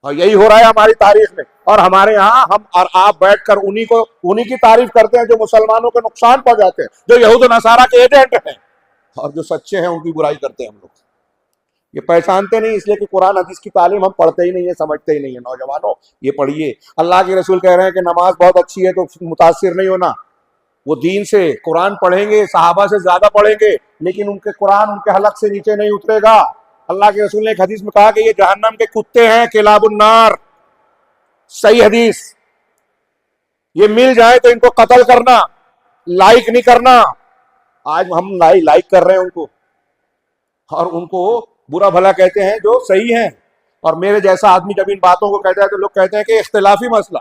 और यही हो रहा है हमारी तारीख में। और हमारे यहाँ हम और आप बैठकर उन्हीं की तारीफ करते हैं जो मुसलमानों को नुकसान पहुंचाते हैं, जो यहूद नसारा के एजेंट हैं, और जो सच्चे हैं उनकी बुराई करते हैं हम लोग। ये पहचानते नहीं, इसलिए कि कुरान हदीस की तालीम हम पढ़ते ही नहीं है, समझते ही नहीं है। नौजवानों, ये पढ़िए। अल्लाह के रसूल कह रहे हैं कि नमाज बहुत अच्छी है तो मुतासिर नहीं होना। वो दीन से कुरान पढ़ेंगे, सहाबा से ज्यादा पढ़ेंगे, लेकिन उनके कुरान उनके हलक से नीचे नहीं उतरेगा। अल्लाह के रसूल ने एक हदीस में कहा कि ये जहन्नम के कुत्ते हैं, किलाबुन्नार। सही हदीस। ये मिल जाए तो इनको कत्ल करना, लाइक नहीं करना। आज हम लाइक कर रहे हैं उनको, और उनको बुरा भला कहते हैं जो सही है। और मेरे जैसा आदमी जब इन बातों को कहता है तो लोग कहते हैं कि इख्तिलाफी मसला।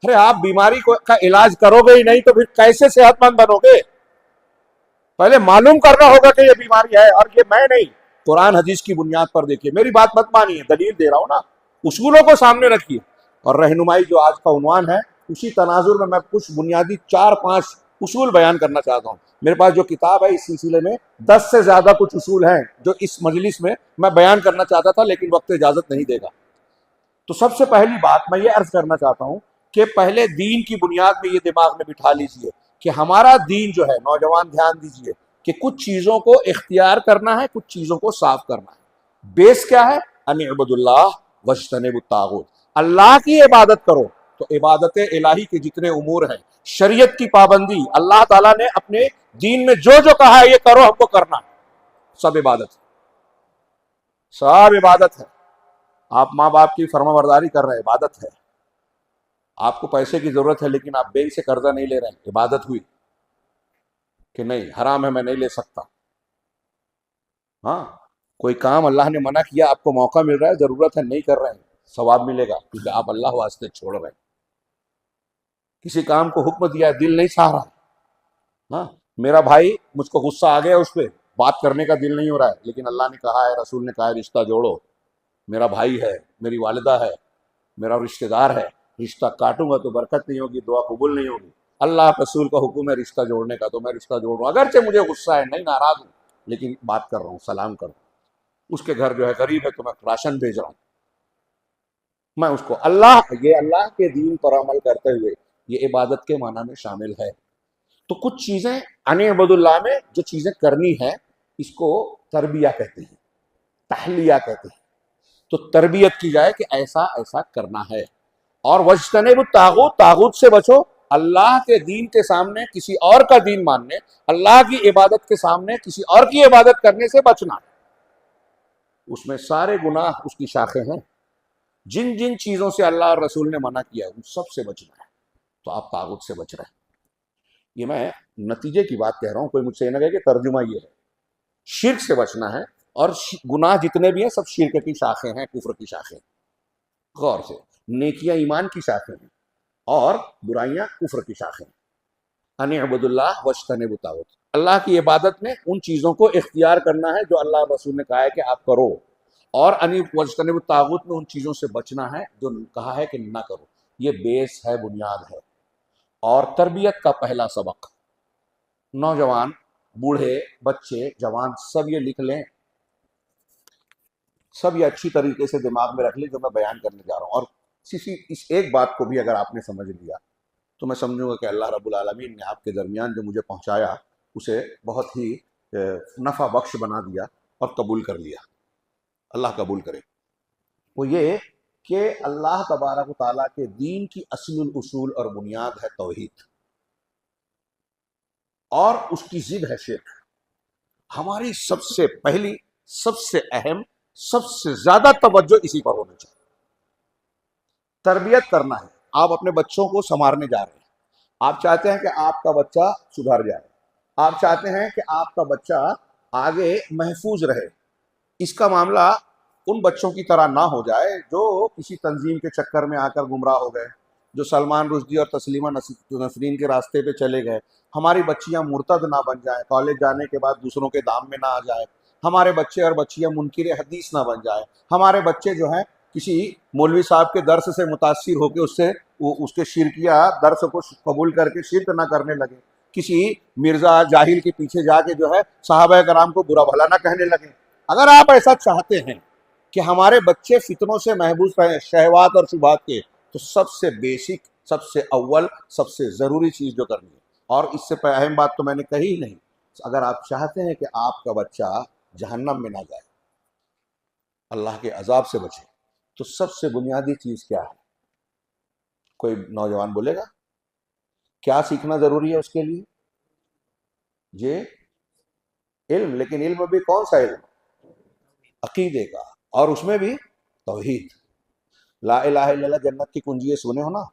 अरे आप बीमारी का इलाज करोगे ही नहीं तो फिर कैसे सेहतमंद बनोगे? पहले मालूम करना होगा कि ये बीमारी है, और ये मैं नहीं, कुरान हदीस की बुनियाद पर देखिए। मेरी बात मत मानिए, दलील दे रहा हूं ना, उसूलों को सामने रखिए। और रहनुमाई जो आज का उन्वान है, उसी तनाजुर में मैं कुछ बुनियादी 4-5 उसूल बयान करना चाहता हूं। मेरे पास जो किताब है इस सिलसिले में 10 से ज्यादा कुछ उसूल हैं जो इस मजलिस में मैं बयान करना चाहता था, लेकिन वक्त इजाजत नहीं देगा। तो सबसे पहली बात मैं ये अर्ज करना चाहता हूं कि पहले दीन की बुनियाद में ये दिमाग में बिठा लीजिए कि हमारा दीन जो है, नौजवान ध्यान दीजिए, कि कुछ चीजों को इख्तियार करना है, कुछ चीजों को साफ करना है। बेस क्या है? अनिअबुदुल्लाह वज्तनिबुत तागूत। अल्लाह की इबादत करो। तो इबादत इलाही के जितने उमूर हैं, शरीयत की पाबंदी, अल्लाह ताला ने अपने दीन में जो जो कहा है ये करो, हमको करना है, सब इबादत है, सब इबादत है। आप माँ बाप की फरमाबरदारी कर रहे हैं, इबादत है। आपको पैसे की जरूरत है लेकिन आप बैंक से कर्जा नहीं ले रहे हैं, इबादत हुई कि नहीं? हराम है, मैं नहीं ले सकता। हाँ, कोई काम अल्लाह ने मना किया, आपको मौका मिल रहा है, जरूरत है, नहीं कर रहे हैं, सवाब मिलेगा क्योंकि आप अल्लाह वास्ते छोड़ रहे हैं। किसी काम को हुक्म दिया है, दिल नहीं चाह रहा। हाँ, मेरा भाई, मुझको गुस्सा आ गया उस पर, बात करने का दिल नहीं हो रहा है, लेकिन अल्लाह ने कहा है, रसूल ने कहा है, रिश्ता जोड़ो। मेरा भाई है, मेरी वालिदा है, मेरा रिश्तेदार है, रिश्ता काटूंगा तो बरकत नहीं होगी, दुआ कबूल नहीं होगी। अल्लाह रसूल का हुक्म है रिश्ता जोड़ने का, तो मैं रिश्ता जोड़ रहा हूँ। अगरचे मुझे गुस्सा है, नहीं नाराज हूँ, लेकिन बात कर रहा हूँ, सलाम कर रहा हूँ। उसके घर जो है गरीब है तो मैं राशन भेज रहा हूँ। मैं उसको ये अल्लाह के दीन पर अमल करते हुए ये इबादत के माना में शामिल है। तो कुछ चीजें अनिअबुदुल्लाह में जो चीजें करनी है, इसको तरबिया कहते हैं, तहलिया कहते हैं। तो तरबियत की जाए कि ऐसा ऐसा करना है। और वज्तनिबुत तागूत, तागूत से बचो। अल्लाह के दीन के सामने किसी और का दीन मानने, अल्लाह की इबादत के सामने किसी और की इबादत करने से बचना। उसमें सारे गुनाह उसकी शाखें हैं। जिन जिन चीजों से अल्लाह और रसूल ने मना किया है उन सब से बचना है। तो आप तागूत से बच रहे हैं। ये मैं नतीजे की बात कह रहा हूं, कोई मुझसे ये ना कहे कि तर्जुमा ये है। शिर्क से बचना है, और गुनाह जितने भी हैं सब शिर्क की शाखें हैं, कुफ्र की शाखें। गौर से, नेकियां ईमान की शाखें हैं और बुराइयां कुफ्र की शाखें। अनिअबुदुल्लाह वज्तनिबुत तागूत, अल्लाह की इबादत में उन चीजों को इख्तियार करना है जो अल्लाह रसूल ने कहा है कि आप करो, और वज्तनिबुत तागूत में उन चीजों से बचना है जो कहा है कि ना करो। ये बेस है, बुनियाद है। और तरबियत का पहला सबक, नौजवान, बूढ़े, बच्चे, जवान, सब ये लिख लें, सब ये अच्छी तरीके से दिमाग में रख लें जो मैं बयान करने जा रहा हूं। और इस एक बात को भी अगर आपने समझ लिया तो मैं समझूंगा कि अल्लाह रब्बुल आलमीन ने आपके दरमियान जो मुझे पहुंचाया उसे बहुत ही नफ़ा बख्श बना दिया और कबूल कर लिया। अल्लाह कबूल करे। वो ये कि अल्लाह तबारक व तआला के दीन की असलुल उसूल और बुनियाद है तौहीद, और उसकी जिद है शिर्क। हमारी सबसे पहली, सबसे अहम, सबसे ज्यादा तवज्जो इसी पर होनी चाहिए। तरबियत करना है, आप अपने बच्चों को संवारने जा रहे हैं, आप चाहते हैं कि आपका बच्चा सुधर जाए, आप चाहते हैं कि आपका बच्चा आगे महफूज रहे। इसका मामला उन बच्चों की तरह ना हो जाए जो किसी तंजीम के चक्कर में आकर गुमराह हो गए, जो सलमान रुश्दी और तस्लीमा नसरीन के रास्ते पे चले गए। हमारी बच्चियां मुर्तद ना बन जाएं, कॉलेज जाने के बाद दूसरों के दाम में ना आ जाए, हमारे बच्चे और बच्चियां मुनकिर हदीस ना बन जाए, हमारे बच्चे जो हैं किसी मौलवी साहब के दर्स से मुतासिर होकर उससे उसके शिरकिया दर्स को कबूल करके शिरक ना करने लगे, किसी मिर्जा जाहिल के पीछे जाके जो है साहबा कराम को बुरा भला ना कहने लगे। अगर आप ऐसा चाहते हैं कि हमारे बच्चे फितनों से महफूज रहें, शहवात और शुबहात के, तो सबसे बेसिक, सबसे अव्वल, सबसे ज़रूरी चीज़ जो करनी है, और इससे अहम बात तो मैंने कही ही नहीं, अगर आप चाहते हैं कि आपका बच्चा जहन्नम में ना जाए, अल्लाह के अजाब से बचे, तो सबसे बुनियादी चीज़ क्या है? कोई नौजवान बोलेगा क्या सीखना ज़रूरी है उसके लिए? ये इल्म, लेकिन इल्म भी कौन सा इल्म? अकीदे का, और उसमें भी तौहीद। ला इलाहा इल्लल्लाह जन्नत की कुंजी है, सुने हो ना?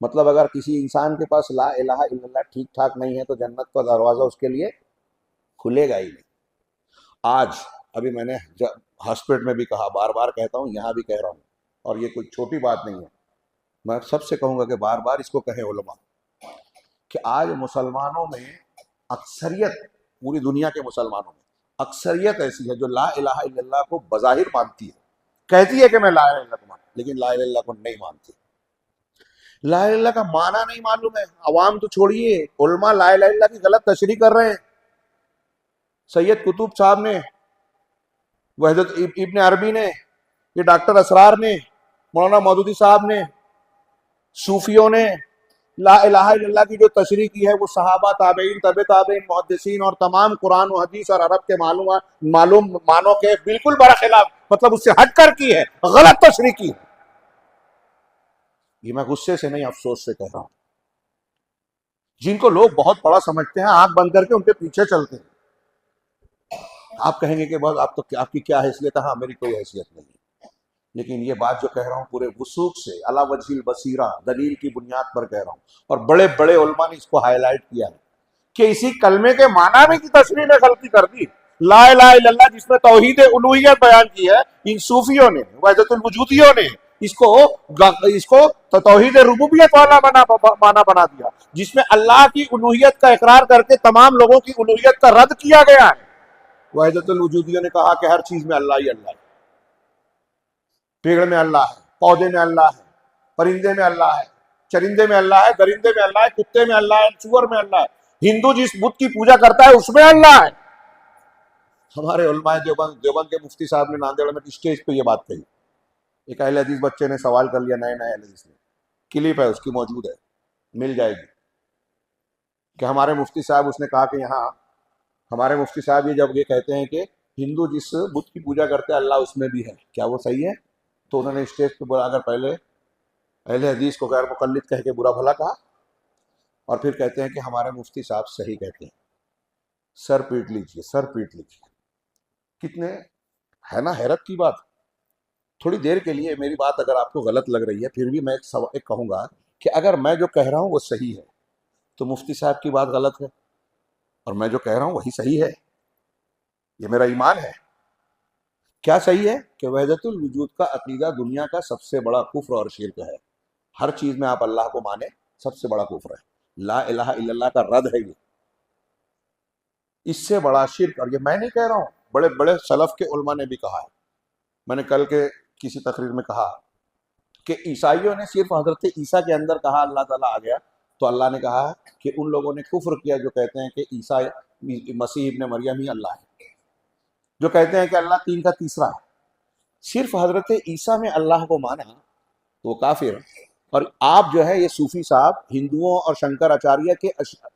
मतलब अगर किसी इंसान के पास ला इलाहा इल्लल्लाह ठीक ठाक नहीं है तो जन्नत का दरवाज़ा उसके लिए खुलेगा ही नहीं। आज अभी मैंने हॉस्पिटल में भी कहा, बार बार कहता हूँ, यहाँ भी कह रहा हूँ, और ये कोई छोटी बात नहीं है, मैं सबसे कहूँगा कि बार बार इसको कहें उलमा, कि आज मुसलमानों में अक्सरियत, पूरी दुनिया के मुसलमानों में अक्सरियत ऐसी है जो ला इलाहा इल्लल्लाह को बज़ाहिर मानती है, कहती है कि मैं ला इलाहा इल्लल्लाह को मानती, लेकिन ला इलाहा इल्लल्लाह को नहीं मानती। ला इलाहा इल्लल्लाह का माना नहीं मालूम है, अवाम तो छोड़िए, उलमा ला इलाहा इल्लल्लाह की गलत तशरीह कर रहे हैं। सैयद कुतुब साहब ने, वहदत इब्न अरबी ने, ये डॉक्टर असरार ने, मौलाना मौदूदी साहब ने, सूफियों ने ला इलाहा इल्लल्लाह की जो तशरीह की है वो सहाबा, ताबईन, तबे ताबईन, मुहद्दिसीन और तमाम कुरान और हदीस और अरब के मालूम मानों के बिल्कुल बरखिलाफ, मतलब उससे हटकर की है, गलत तशरीह की है। ये मैं गुस्से से नहीं, अफसोस से कह रहा हूं। जिनको लोग बहुत बड़ा समझते हैं, आंख बंद करके उनके पीछे चलते हैं। आप कहेंगे कि बस आप तो, आपकी क्या हैसियत है? हाँ, मेरी कोई हैसियत नहीं है, लेकिन ये बात जो कह रहा हूँ पूरे वसूख से, अला वजील बसीरा, दलील की बुनियाद पर कह रहा हूँ, और बड़े बड़े उलमा ने इसको हाईलाइट किया है कि इसी कलमे के माना में की तशरीह ने गलती कर दी। ला इलाहा इल्लल्लाह जिसमें तौहीद उलूहियत बयान की है, इन सूफियों ने, वहदतुल वजूदियों ने इसको इसको तौहीद रुबूबियत वाला माना बना दिया, जिसमें अल्लाह की उलूहियत का इकरार करके तमाम लोगों की उलूहियत का रद्द किया गया है। वहदतुल वजूदियों ने कहा कि हर चीज में अल्लाह ही अल्लाह है, पेड़ में अल्लाह है, पौधे में अल्लाह है, परिंदे में अल्लाह है, चरिंदे में अल्लाह है, दरिंदे में अल्लाह है, कुत्ते में अल्लाह है, सुअर में अल्लाह है, हिंदू जिस बुत की पूजा करता है उसमें अल्लाह है। हमारे उलमाए देवबंद के मुफ्ती साहब ने नांदेड़ में स्टेज पे ये बात कही। एक अहले हदीस बच्चे ने सवाल कर लिया, नए नए अहले हदीस ने, क्लिप है उसकी मौजूद है, मिल जाएगी, कि हमारे मुफ्ती साहब, उसने कहा कि यहाँ हमारे मुफ्ती साहब ये जब ये कहते हैं कि हिंदू जिस बुत की पूजा करते हैं अल्लाह उसमें भी है, क्या वो सही है? तो उन्होंने स्टेज पे बोला, अगर पहले अहले हदीस को गैर मुकल्लिद कह के बुरा भला कहा, और फिर कहते हैं कि हमारे मुफ्ती साहब सही कहते हैं, सर पीट लीजिए, सर पीट लीजिए। कितने, है ना हैरत की बात। थोड़ी देर के लिए मेरी बात अगर आपको गलत लग रही है, फिर भी मैं एक कहूँगा कि अगर मैं जो कह रहा हूँ वो सही है तो मुफ्ती साहब की बात गलत है, और मैं जो कह रहा हूँ वही सही है, ये मेरा ईमान है। क्या सही है? कि वहदतुल वजूद का अकीदा दुनिया का सबसे बड़ा कुफ्र और शिर्क है। हर चीज में आप अल्लाह को माने, सबसे बड़ा कुफ्र है। ला इलाहा इल्लल्लाह का रद्द है ये, इससे बड़ा शिर्क। और ये मैं नहीं कह रहा हूँ, बड़े बड़े सलफ के उलमा ने भी कहा है। मैंने कल के किसी तकरीर में कहा कि ईसाइयों ने सिर्फ हजरत ईसा के अंदर कहा अल्लाह ताला आ गया, तो अल्लाह ने कहा कि उन लोगों ने कुफ्र किया जो कहते हैं कि ईसा मसीह इब्ने मरियम ही अल्लाह है, जो कहते हैं कि अल्लाह तीन का तीसरा है। सिर्फ हजरत ईसा में अल्लाह को माना तो वो काफिर है। और आप जो है ये सूफी साहब हिंदुओं और शंकराचार्य के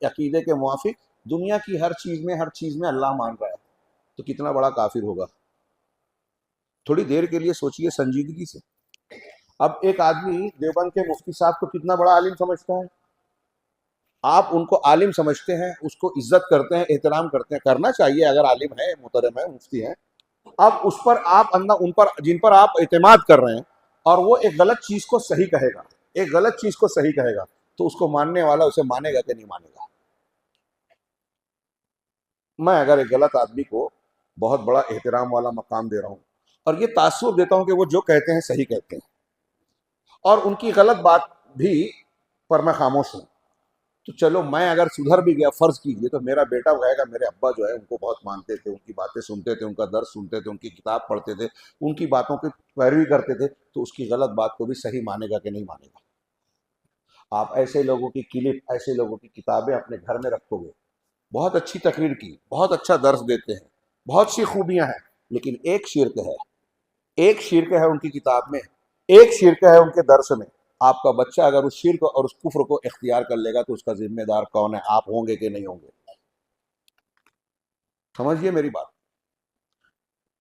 अकीदे के मुआफिक दुनिया की हर चीज में अल्लाह मान रहा है, तो कितना बड़ा काफिर होगा। थोड़ी देर के लिए सोचिए संजीदगी से। अब एक आदमी देवबंद के मुफ्ती साहब को कितना बड़ा आलिम समझता है, आप उनको आलिम समझते हैं, उसको इज्जत करते हैं, एहतराम करते हैं, करना चाहिए अगर आलिम है, मोहतरम है, मुफ्ती है। अब उस पर आप अंदर, उन पर जिन पर आप एतमाद कर रहे हैं, और वो एक गलत चीज को सही कहेगा, एक गलत चीज को सही कहेगा, तो उसको मानने वाला उसे मानेगा कि नहीं मानेगा? मैं अगर एक गलत आदमी को बहुत बड़ा एहतराम वाला मकाम दे रहा हूं और ये तासुर देता हूं कि वो जो कहते हैं सही कहते हैं, और उनकी गलत बात भी पर मैं खामोश हूं, तो चलो मैं अगर सुधर भी गया, फर्ज कीजिए, तो मेरा बेटा कहेगा मेरे अब्बा जो है उनको बहुत मानते थे, उनकी बातें सुनते थे, उनका दर्द सुनते थे, उनकी किताब पढ़ते थे, उनकी बातों की पैरवी करते थे, तो उसकी गलत बात को भी सही मानेगा कि नहीं मानेगा? आप ऐसे लोगों की क्लिप, ऐसे लोगों की किताबें अपने घर में रखोगे, बहुत अच्छी तकरीर की, बहुत अच्छा दर्स देते हैं, बहुत सी खूबियां हैं, लेकिन एक शिर्क है, एक शिर्क है उनकी किताब में, एक शिर्क है उनके दर्स में। आपका बच्चा अगर उस शिर्क और उस कुफ्र को इख्तियार कर लेगा तो उसका जिम्मेदार कौन है? आप होंगे कि नहीं होंगे? समझिए मेरी बात।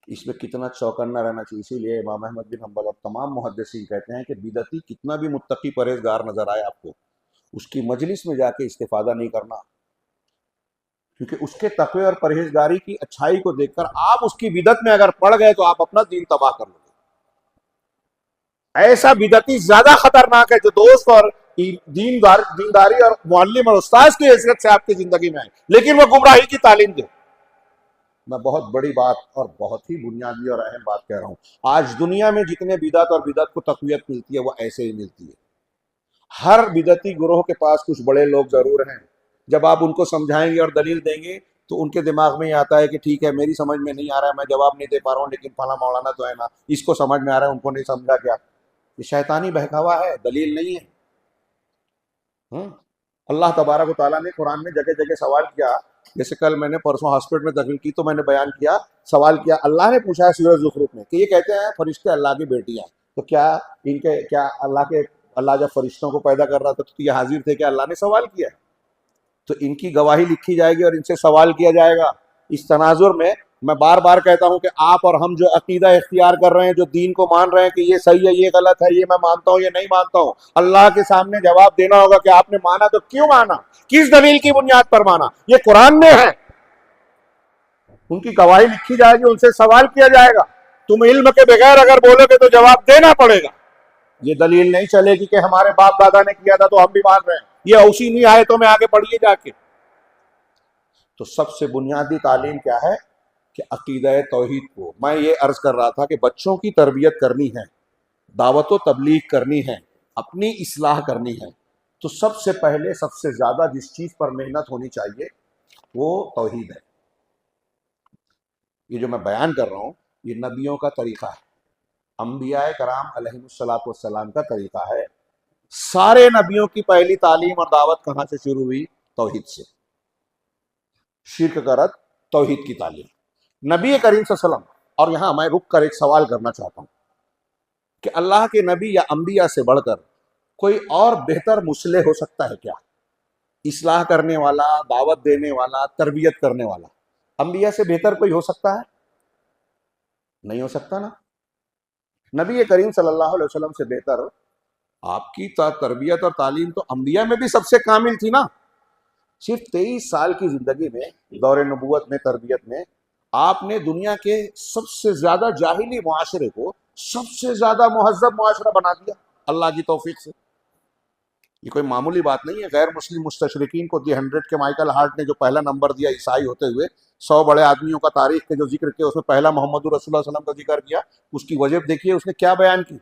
इसमें कितना चौकन्ना रहना चाहिए। इसीलिए इमाम अहमद बिन हम्बल और तमाम मुहद्दिसीन कहते हैं कि बिदती कितना भी मुत्तकी परहेजगार नजर आए आपको, उसकी मजलिस में जाके इस्तिफादा नहीं करना, क्योंकि उसके तकवे और परहेजगारी की अच्छाई को देखकर आप उसकी बिदत में अगर पड़ गए तो आप अपना दीन तबाह कर लोगे। ऐसा बिदती ज्यादा खतरनाक है जो दोस्त और दीनदारी और मुअल्लिम और उस्ताद की हैसियत से आपकी जिंदगी में आए, लेकिन वो गुमराही की तालीम दे। मैं बहुत बड़ी बात और बहुत ही बुनियादी और अहम बात कह रहा हूं। आज दुनिया में जितने बिदत और बिदत को तकवीत मिलती है वो ऐसे ही मिलती है। हर बिदती गुरोह के पास कुछ बड़े लोग जरूर हैं, जब आप उनको समझाएंगे और दलील देंगे तो उनके दिमाग में ये आता है कि ठीक है मेरी समझ में नहीं आ रहा है, मैं जवाब नहीं दे पा रहा हूँ, लेकिन फला मौलाना तो है ना, इसको समझ में आ रहा है, उनको नहीं समझा क्या? ये शैतानी बहकावा है, दलील नहीं है। अल्लाह तबारक व तआला ने कुरान में जगह जगह सवाल किया। जैसे कल मैंने परसों हॉस्पिटल में तकरीर की तो मैंने बयान किया, सवाल किया, अल्लाह ने पूछा है सूरह ज़ुखरुफ में कि ये कहते हैं फरिश्ते अल्लाह की बेटियां, तो क्या इनके क्या अल्लाह जब फरिश्तों को पैदा कर रहा था तो ये हाजिर थे कि अल्लाह ने सवाल किया? तो इनकी गवाही लिखी जाएगी और इनसे सवाल किया जाएगा। इस तनाजुर में मैं बार बार कहता हूं कि आप और हम जो अकीदा इख्तियार कर रहे हैं, जो दीन को मान रहे हैं कि ये सही है, ये गलत है, ये मैं मानता हूं, ये नहीं मानता हूं, अल्लाह के सामने जवाब देना होगा कि आपने माना तो क्यों माना, किस दलील की बुनियाद पर माना। ये कुरान में है, उनकी गवाही लिखी जाएगी, उनसे सवाल किया जाएगा। तुम इल्म के बगैर अगर बोलोगे तो जवाब देना पड़ेगा। ये दलील नहीं चलेगी कि हमारे बाप दादा ने किया था तो हम भी मान रहे हैं, ये उसी नहीं आए तो मैं आगे पढ़िए जाके। तो सबसे बुनियादी तालीम क्या है कि अकीदा तौहीद को, मैं ये अर्ज कर रहा था कि बच्चों की तरबियत करनी है, दावत व तबलीग करनी है, अपनी इस्लाह करनी है, तो सबसे पहले सबसे ज्यादा जिस चीज पर मेहनत होनी चाहिए वो तौहीद है। ये जो मैं बयान कर रहा हूं ये नबियों का तरीका है, अंबिया कराम अलैहिस्सलातु वस्सलाम का तरीका है। सारे नबियों की पहली तालीम और दावत कहां से शुरू हुई? तौहीद से। शिर्क का रद्द, तौहीद की तालीम। नबी करीम सल्लल्लाहु अलैहि वसल्लम, और यहां मैं रुक कर एक सवाल करना चाहता हूं कि अल्लाह के नबी या अंबिया से बढ़कर कोई और बेहतर मुसल्ह हो सकता है क्या? इस्लाह करने वाला, दावत देने वाला, तरबियत करने वाला अंबिया से बेहतर कोई हो सकता है? नहीं हो सकता ना। नबी करीम सल्लल्लाहु अलैहि वसल्लम से बेहतर आपकी तरबियत और तालीम तो अंबिया में भी सबसे कामिल थी ना। सिर्फ 23 साल की जिंदगी में, दौरे नबूवत में, तरबियत में, आपने दुनिया के सबसे ज्यादा जाहिली मुआशरे को सबसे ज्यादा मुहज्जब मुआशरा बना दिया अल्लाह की तौफीक से। ये कोई मामूली बात नहीं है। गैर मुस्लिम मुस्तशरिकीन को दी 100 के माइकल हार्ट ने जो पहला नंबर दिया ईसाई होते हुए, 100 बड़े आदमियों का तारीख के जो जिक्र किया उसमें पहला मोहम्मद रसूलुल्लाह सल्लल्लाहु अलैहि वसल्लम का जिक्र किया। उसकी वजह देखिए उसने क्या बयान की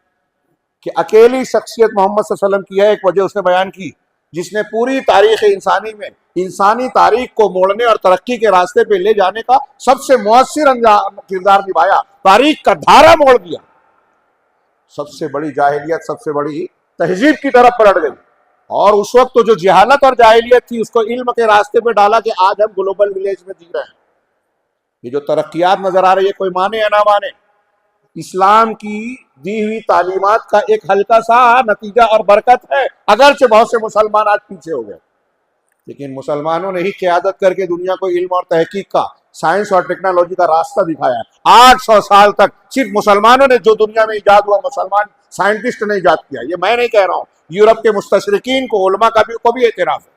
कि अकेली शख्सियत मोहम्मद सल्लल्लाहु अलैहि वसल्लम की है। एक वजह उसने बयान की जिसने पूरी तारीख इंसानी में इंसानी तारीख को मोड़ने और तरक्की के रास्ते पे ले जाने का सबसे मुअस्सिर किरदार निभाया, तारीख का धारा मोड़ दिया। सबसे बड़ी जाहिलियत, सबसे बड़ी तहजीब की तरफ पलट गई। और उस वक्त तो जो जहालत और जाहिलियत थी उसको इल्म के रास्ते पे डाला कि आज हम ग्लोबल विलेज में जी रहे हैं। ये जो तरक्कियात नजर आ रही है, कोई माने या ना माने, इस्लाम की दी हुई तालीमात का एक हल्का सा नतीजा और बरकत है। अगरचे बहुत से मुसलमान आज पीछे हो गए, लेकिन मुसलमानों ने ही क़यादत करके दुनिया को इल्म और तहकीक का, साइंस और टेक्नोलॉजी का रास्ता दिखाया है। 800 साल तक सिर्फ मुसलमानों ने जो दुनिया में इजाद हुआ, मुसलमान साइंटिस्ट ने इजाद किया। ये मैं नहीं कह रहा हूं, यूरोप के मुस्तशरिकीन को, उलमा को भी एतराफ है।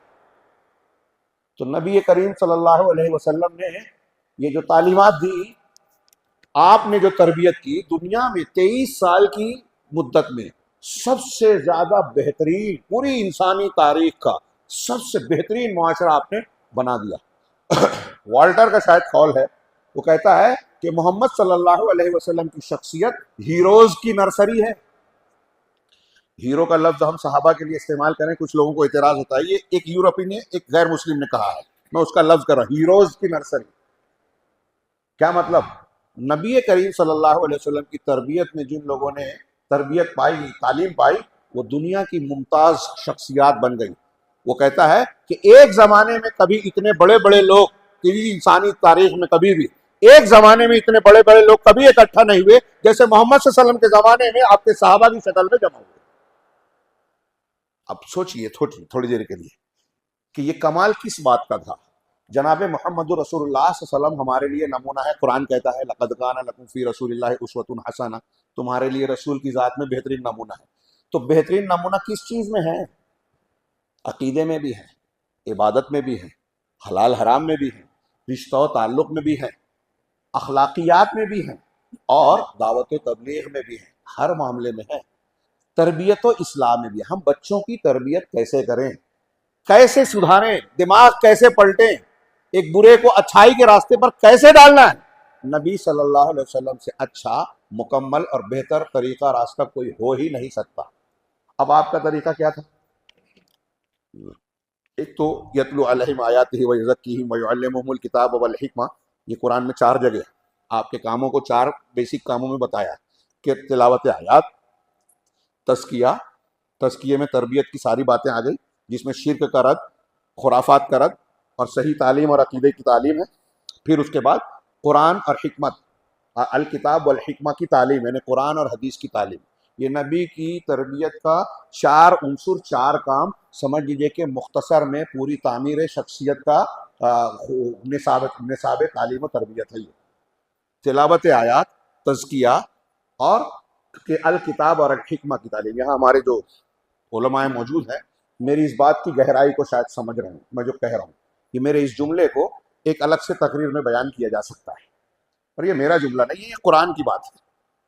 तो नबी करीम सल्लल्लाहु अलैहि वसल्लम ने ये जो तालीमात दी, आपने जो तरबियत की, दुनिया में 23 साल की मुद्दत में सबसे ज्यादा बेहतरीन, पूरी इंसानी तारीख का सबसे बेहतरीन मुआशरा आपने बना दिया। वाल्टर का शायद कौल है, वो कहता है कि मोहम्मद सल्लल्लाहु अलैहि वसल्लम की शख्सियत हीरोज की नर्सरी है। हीरो का लफ्ज हम सहाबा के लिए इस्तेमाल करें, कुछ लोगों को इतराज होता है। ये एक यूरोपीय ने, एक गैर मुस्लिम ने कहा है, मैं उसका लफ्ज कर रहा हूं, हीरोज की नर्सरी। क्या मतलब? नबी करीम सल्लल्लाहु अलैहि वसल्लम की तरबियत में जिन लोगों ने तरबियत पाई, तालीम पाई, वो दुनिया की मुमताज शख्सियात बन गई। वो कहता है कि एक जमाने में कभी इतने बड़े बड़े लोग पूरी इंसानी तारीख में कभी भी एक जमाने में इतने बड़े बड़े लोग कभी इकट्ठा नहीं हुए जैसे मोहम्मद सल्लल्लाहु अलैहि वसल्लम के जमाने में आपके सहाबा की शक्ल में जमा हुए। अब सोचिए थोड़ी थोड़ी देर के लिए कि ये कमाल किस बात का था। जनाब मोहम्मद रसूलुल्लाह सल्लल्लाहु अलैहि वसल्लम हमारे लिए नमूना है। कुरान कहता है लक़द कान लकुम फ़ी रसूलिल्लाहि उस्वतुन हसना, तुम्हारे लिए रसूल की ज़ात में बेहतरीन नमूना है। तो बेहतरीन नमूना किस चीज़ में है? अकीदे में भी है, इबादत में भी है, हलाल हराम में भी है, रिश्तों ताल्लुक में भी है, अखलाकियात में भी है, और दावत तबलीग में भी है। हर मामले में है। तरबियत इस्लाम में भी है। हम बच्चों की तरबियत कैसे करें, कैसे सुधारें, दिमाग कैसे पलटें, एक बुरे को अच्छाई के रास्ते पर कैसे डालना है, नबी सल्लल्लाहु अलैहि वसल्लम से अच्छा, मुकम्मल और बेहतर तरीका रास्ता कोई हो ही नहीं सकता। अब आपका तरीका क्या था? एक तो यतलु अलैहिम आयातिही व युज़क्कीहिम व युअल्लिमुहुमुल किताब वल हिकमा। ये कुरान में 4 जगह आपके कामों को 4 बेसिक कामों में बताया कि तिलावत आयात, तज़किया, तज़किये में तरबियत की सारी बातें आ गई, जिसमें शिर्क का रद्द, खुराफात का रद्द और सही तालीम और अकीदे की तालीम है। फिर उसके बाद कुरान और हिकमत, अल किताब वल हिकमा की तालीम, यानी कुरान और हदीस की तालीम। ये नबी की तरबियत का 4 उन्सुर, 4 काम, समझ लीजिए कि मुख्तसर में पूरी तामीर शख्सियत का निसाब निसाब तालीम और तरबियत है। ये तिलावत आयात, तज़किया और कि अल किताब और अल हिकमा की तालीम। यहाँ हमारे जो उलमाए मौजूद हैं, मेरी इस बात की गहराई को शायद समझ रहे हैं। मैं जो कह रहा हूँ कि मेरे इस जुमले को एक अलग से तकरीर में बयान किया जा सकता है, और ये मेरा जुमला नहीं है, ये कुरान की बात है।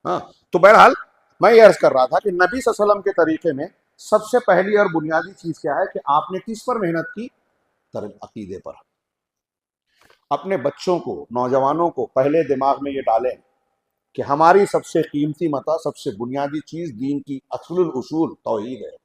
हाँ, तो बहरहाल मैं ये अर्ज कर रहा था कि नबी सल्लल्लाहु अलैहि वसल्लम के तरीके में सबसे पहली और बुनियादी चीज क्या है कि आपने किस पर मेहनत की? अकीदे पर। अपने बच्चों को, नौजवानों को पहले दिमाग में ये डालें कि हमारी सबसे कीमती मता, सबसे बुनियादी चीज दीन की असलुल उसूल तौहीद है।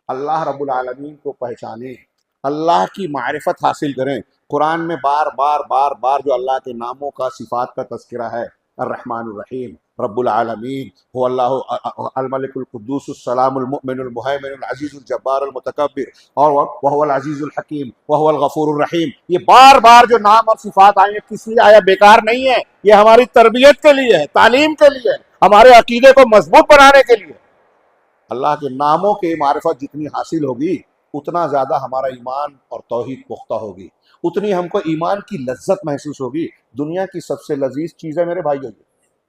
अल्लाह रब्बुल आलमीन को पहचानें, अल्लाह की मारिफत हासिल करें। कुरान में बार बार बार बार जो अल्लाह के नामों का, सिफात का तज़किरा है, अर्रहमानुर रहीम, रब्बुल आलमीन, हु अल्लाहु अल मलिकुल कुद्दूस सलामुल मुमिनुल मुहैमिनुल अजीजुल जब्बारुल मुतकब्बिर और व हुवल अजीजुल हकीम व हुवल गफूरुर रहीम। ये बार बार जो नाम और सिफात आए हैं, किस लिए आया? बेकार नहीं है, ये हमारी तरबियत के लिए है, तालीम के लिए है, हमारे अकीदे को मजबूत बनाने के लिए। अल्लाह के नामों की मारिफत जितनी हासिल होगी, उतना ज़्यादा हमारा ईमान और तौहीद पुख्ता होगी, उतनी हमको ईमान की लज्जत महसूस होगी। दुनिया की सबसे लजीज चीज़ है मेरे भाइयों।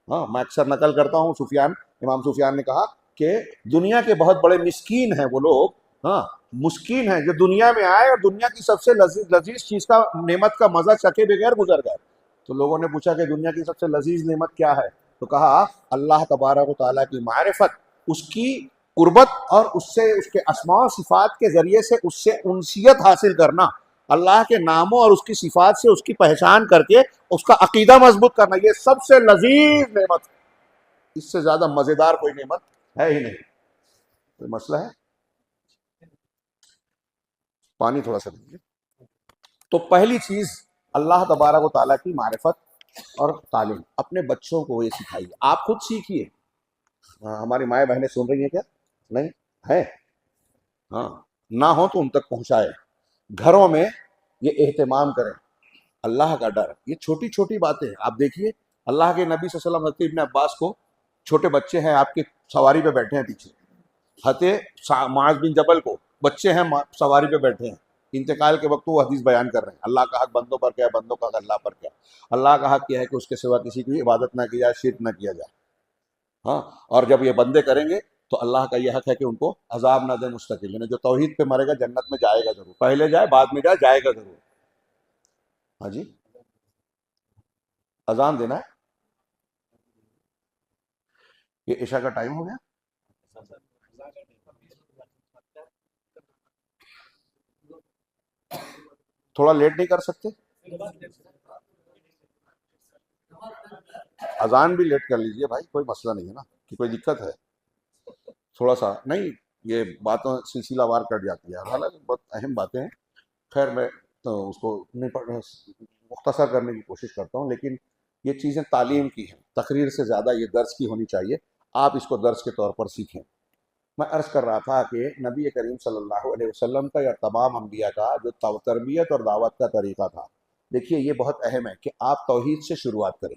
हाँ, मैं अक्सर नकल करता हूँ, सुफियान, इमाम सुफियान ने कहा कि दुनिया के बहुत बड़े मिस्कीन हैं वो लोग, हाँ, मुस्कीन हैं, जो दुनिया में आए और दुनिया की सबसे लजीज लजीज चीज़ का, नेमत का मज़ा चखे बगैर गुजर गए। तो लोगों ने पूछा कि दुनिया की सबसे लजीज नेमत क्या है? तो कहा अल्लाह तबारक व तआला की मारिफत, उसकी कुर्बत और उससे, उसके अस्मा और सिफात के जरिए से उससे उनसियत हासिल करना, अल्लाह के नामों और उसकी सिफात से उसकी पहचान करके उसका अकीदा मजबूत करना, ये सबसे लजीज नेमत है। इससे ज्यादा मजेदार कोई नेमत है ही नहीं। कोई मसला है? पानी थोड़ा सा दीजिए। तो पहली चीज अल्लाह तबारक व तआला की मारिफत और तालीम। अपने बच्चों को ये सिखाइए, आप खुद सीखिए। हाँ, हमारी माए बहनें सुन रही हैं क्या? नहीं है? हाँ, ना हो तो उन तक पहुंचाए। घरों में ये एहतमाम करें, अल्लाह का डर। ये छोटी छोटी बातें आप देखिए, अल्लाह के नबी सल्लल्लाहु अलैहि वसल्लम इब्न अब्बास को, छोटे बच्चे हैं आपके, सवारी पे बैठे हैं पीछे, हते मुआज़ बिन जबल को, बच्चे हैं सवारी पे बैठे हैं, इंतकाल के वक्त वो हदीस बयान कर रहे हैं, अल्लाह का हक बंदों पर क्या है, बंदों का हक अल्लाह पर क्या। अल्लाह का हक यह है कि उसके सिवा किसी की इबादत ना की जाए, शिर्क ना किया जाए। हाँ, और जब ये बंदे करेंगे तो अल्लाह का यह हक है कि उनको अजाब ना दे मुस्तकिल, यानी जो तौहीद पे मरेगा जन्नत में जाएगा जरूर, पहले जाए बाद में जाए, जाएगा जरूर। हाँ जी, अजान देना है। ये ईशा का टाइम हो गया। थोड़ा लेट नहीं कर सकते? अजान भी लेट कर लीजिए भाई, कोई मसला नहीं है ना, कि कोई दिक्कत है? थोड़ा सा नहीं, ये बातों सिलसिलावार कट जाती है, हालांकि बहुत अहम बातें हैं। खैर मैं तो उसको मुख्तसर करने की कोशिश करता हूँ, लेकिन ये चीज़ें तालीम की हैं, तकरीर से ज़्यादा ये दर्स की होनी चाहिए। आप इसको दर्स के तौर पर सीखें। मैं अर्ज़ कर रहा था कि नबी करीम सल्लल्लाहु अलैहि वसल्लम का या तमाम अम्बिया का जो तरबियत और दावत का तरीका था, देखिए ये बहुत अहम है कि आप तौहीद से शुरुआत करें।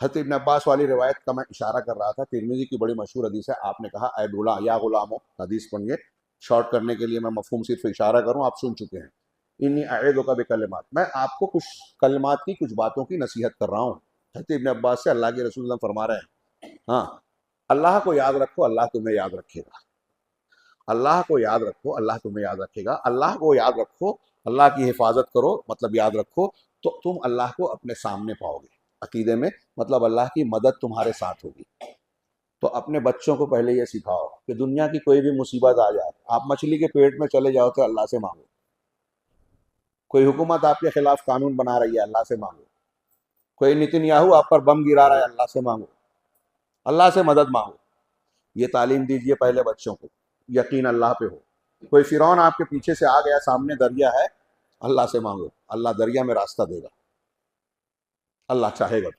हज़रत इब्न अब्बास वाली रिवायत का मैं इशारा कर रहा था, तिरमिज़ी की बड़ी मशहूर हदीस है। आपने कहा ऐ गुलाम या गुलामो, हदीस पढ़िए, शॉर्ट करने के लिए मैं मफहूम सिर्फ इशारा करूँ, आप सुन चुके हैं। इन्नी अईदुका बिकलिमात, मैं आपको कुछ कलिमात की, कुछ बातों की नसीहत कर रहा हूँ। हज़रत इब्न अब्बास से अल्लाह के रसूल सल्लल्लाहु अलैहि वसल्लम फरमा रहे हैं, हाँ, अल्लाह को याद रखो, अल्लाह तुम्हें याद रखेगा। अल्लाह को याद रखो, अल्लाह तुम्हें याद रखेगा। अल्लाह को याद रखो, अल्लाह की हिफाजत करो, मतलब याद रखो, तो तुम अल्लाह को अपने सामने पाओगे। अकीदे में मतलब अल्लाह की मदद तुम्हारे साथ होगी। तो अपने बच्चों को पहले ये सिखाओ कि दुनिया की कोई भी मुसीबत आ जाए, आप मछली के पेट में चले जाओ तो अल्लाह से मांगो। कोई हुकूमत आपके खिलाफ कानून बना रही है, अल्लाह से मांगो। कोई नितिन याहू आप पर बम गिरा रहा है, अल्लाह से मांगो, अल्लाह से मदद मांगो। ये तालीम दीजिए पहले बच्चों को, यकीन अल्लाह पे हो। कोई फिरौन आपके पीछे से आ गया, सामने दरिया है, अल्लाह से मांगो, अल्लाह दरिया में रास्ता देगा, अल्लाह चाहेगा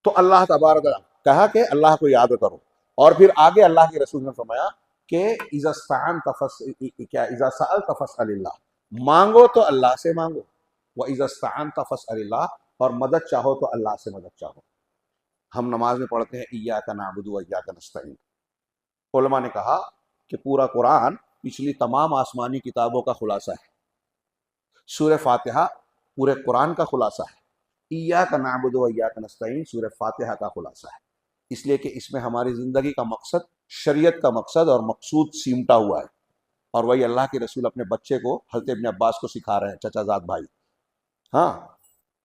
तो अल्लाह तबारक कहा कि अल्लाह को याद करो। और फिर आगे अल्लाह के रसूल ने फरमाया कि इज़स्तान तफस क्या इज़ा सअल तफस अल्लाह, मांगो तो अल्लाह से मांगो, व इज़स्तान तफस अल्लाह, और मदद चाहो तो अल्लाह से मदद चाहो। हम नमाज में पढ़ते हैं इय्याका नअबुदु व इय्याका नस्तईन। उलमा ने कहा कि पूरा कुरान पिछली तमाम आसमानी किताबों का खुलासा है। सूरह फातिहा पूरे कुरान का खुलासा है। इय्याका नअबुदु व इय्याका नस्तईन सूरह फातिहा का खुलासा है। इसलिए कि इसमें हमारी ज़िंदगी का मकसद, शरीयत का मकसद और मकसूद सिमटा हुआ है। और वही अल्लाह के रसूल अपने बच्चे को, हज़रत इब्न अब्बास को सिखा रहे हैं, चचाजाद भाई। हाँ,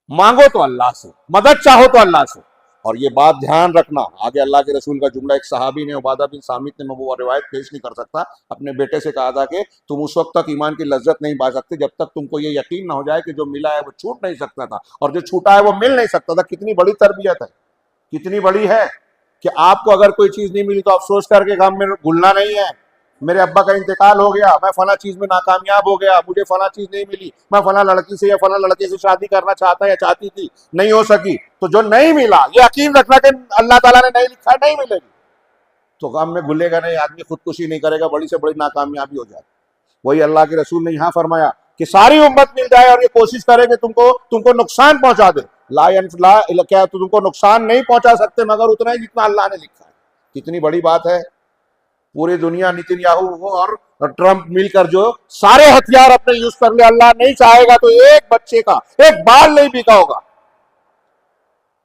मांगो तो अल्लाह से, मदद चाहो तो अल्लाह से। और ये बात ध्यान रखना, आगे अल्लाह के रसूल का जुमला, एक सहाबी ने, उबादा बिन सामित ने, मैं वो रिवायत पेश नहीं कर सकता, अपने बेटे से कहा था कि तुम उस वक्त तक ईमान की लज्जत नहीं पा सकते जब तक तुमको ये यकीन ना हो जाए कि जो मिला है वो छूट नहीं सकता था, और जो छूटा है वो मिल नहीं सकता था। कितनी बड़ी तरबियत है, कितनी बड़ी है कि आपको अगर कोई चीज नहीं मिली तो अफसोस करके गम में भूलना नहीं है। मेरे अब्बा का इंतकाल हो गया, मैं फला चीज में नाकामयाब हो गया, मुझे फला चीज नहीं मिली, मैं फला लड़की से या फला लड़के से शादी करना चाहता या चाहती थी, नहीं हो सकी, तो जो नहीं मिला ये यकीन रखना कि अल्लाह ताला ने नहीं लिखा, नहीं मिलेगी, तो गम में भूलेगा नहीं, आदमी खुदकुशी नहीं करेगा, बड़ी से बड़ी नाकामयाबी हो जाए। वही अल्लाह के रसूल ने यहाँ फरमाया कि सारी उम्मत मिल जाए और ये कोशिश करे कि तुमको तुमको नुकसान पहुंचा दे, क्या तुमको नुकसान नहीं पहुंचा सकते मगर उतना ही जितना अल्लाह ने लिखा है। कितनी बड़ी बात है। पूरी दुनिया, नेतन्याहू और ट्रंप मिलकर जो सारे हथियार अपने यूज कर ले, अल्लाह नहीं चाहेगा तो एक बच्चे का एक बाल नहीं बिका होगा।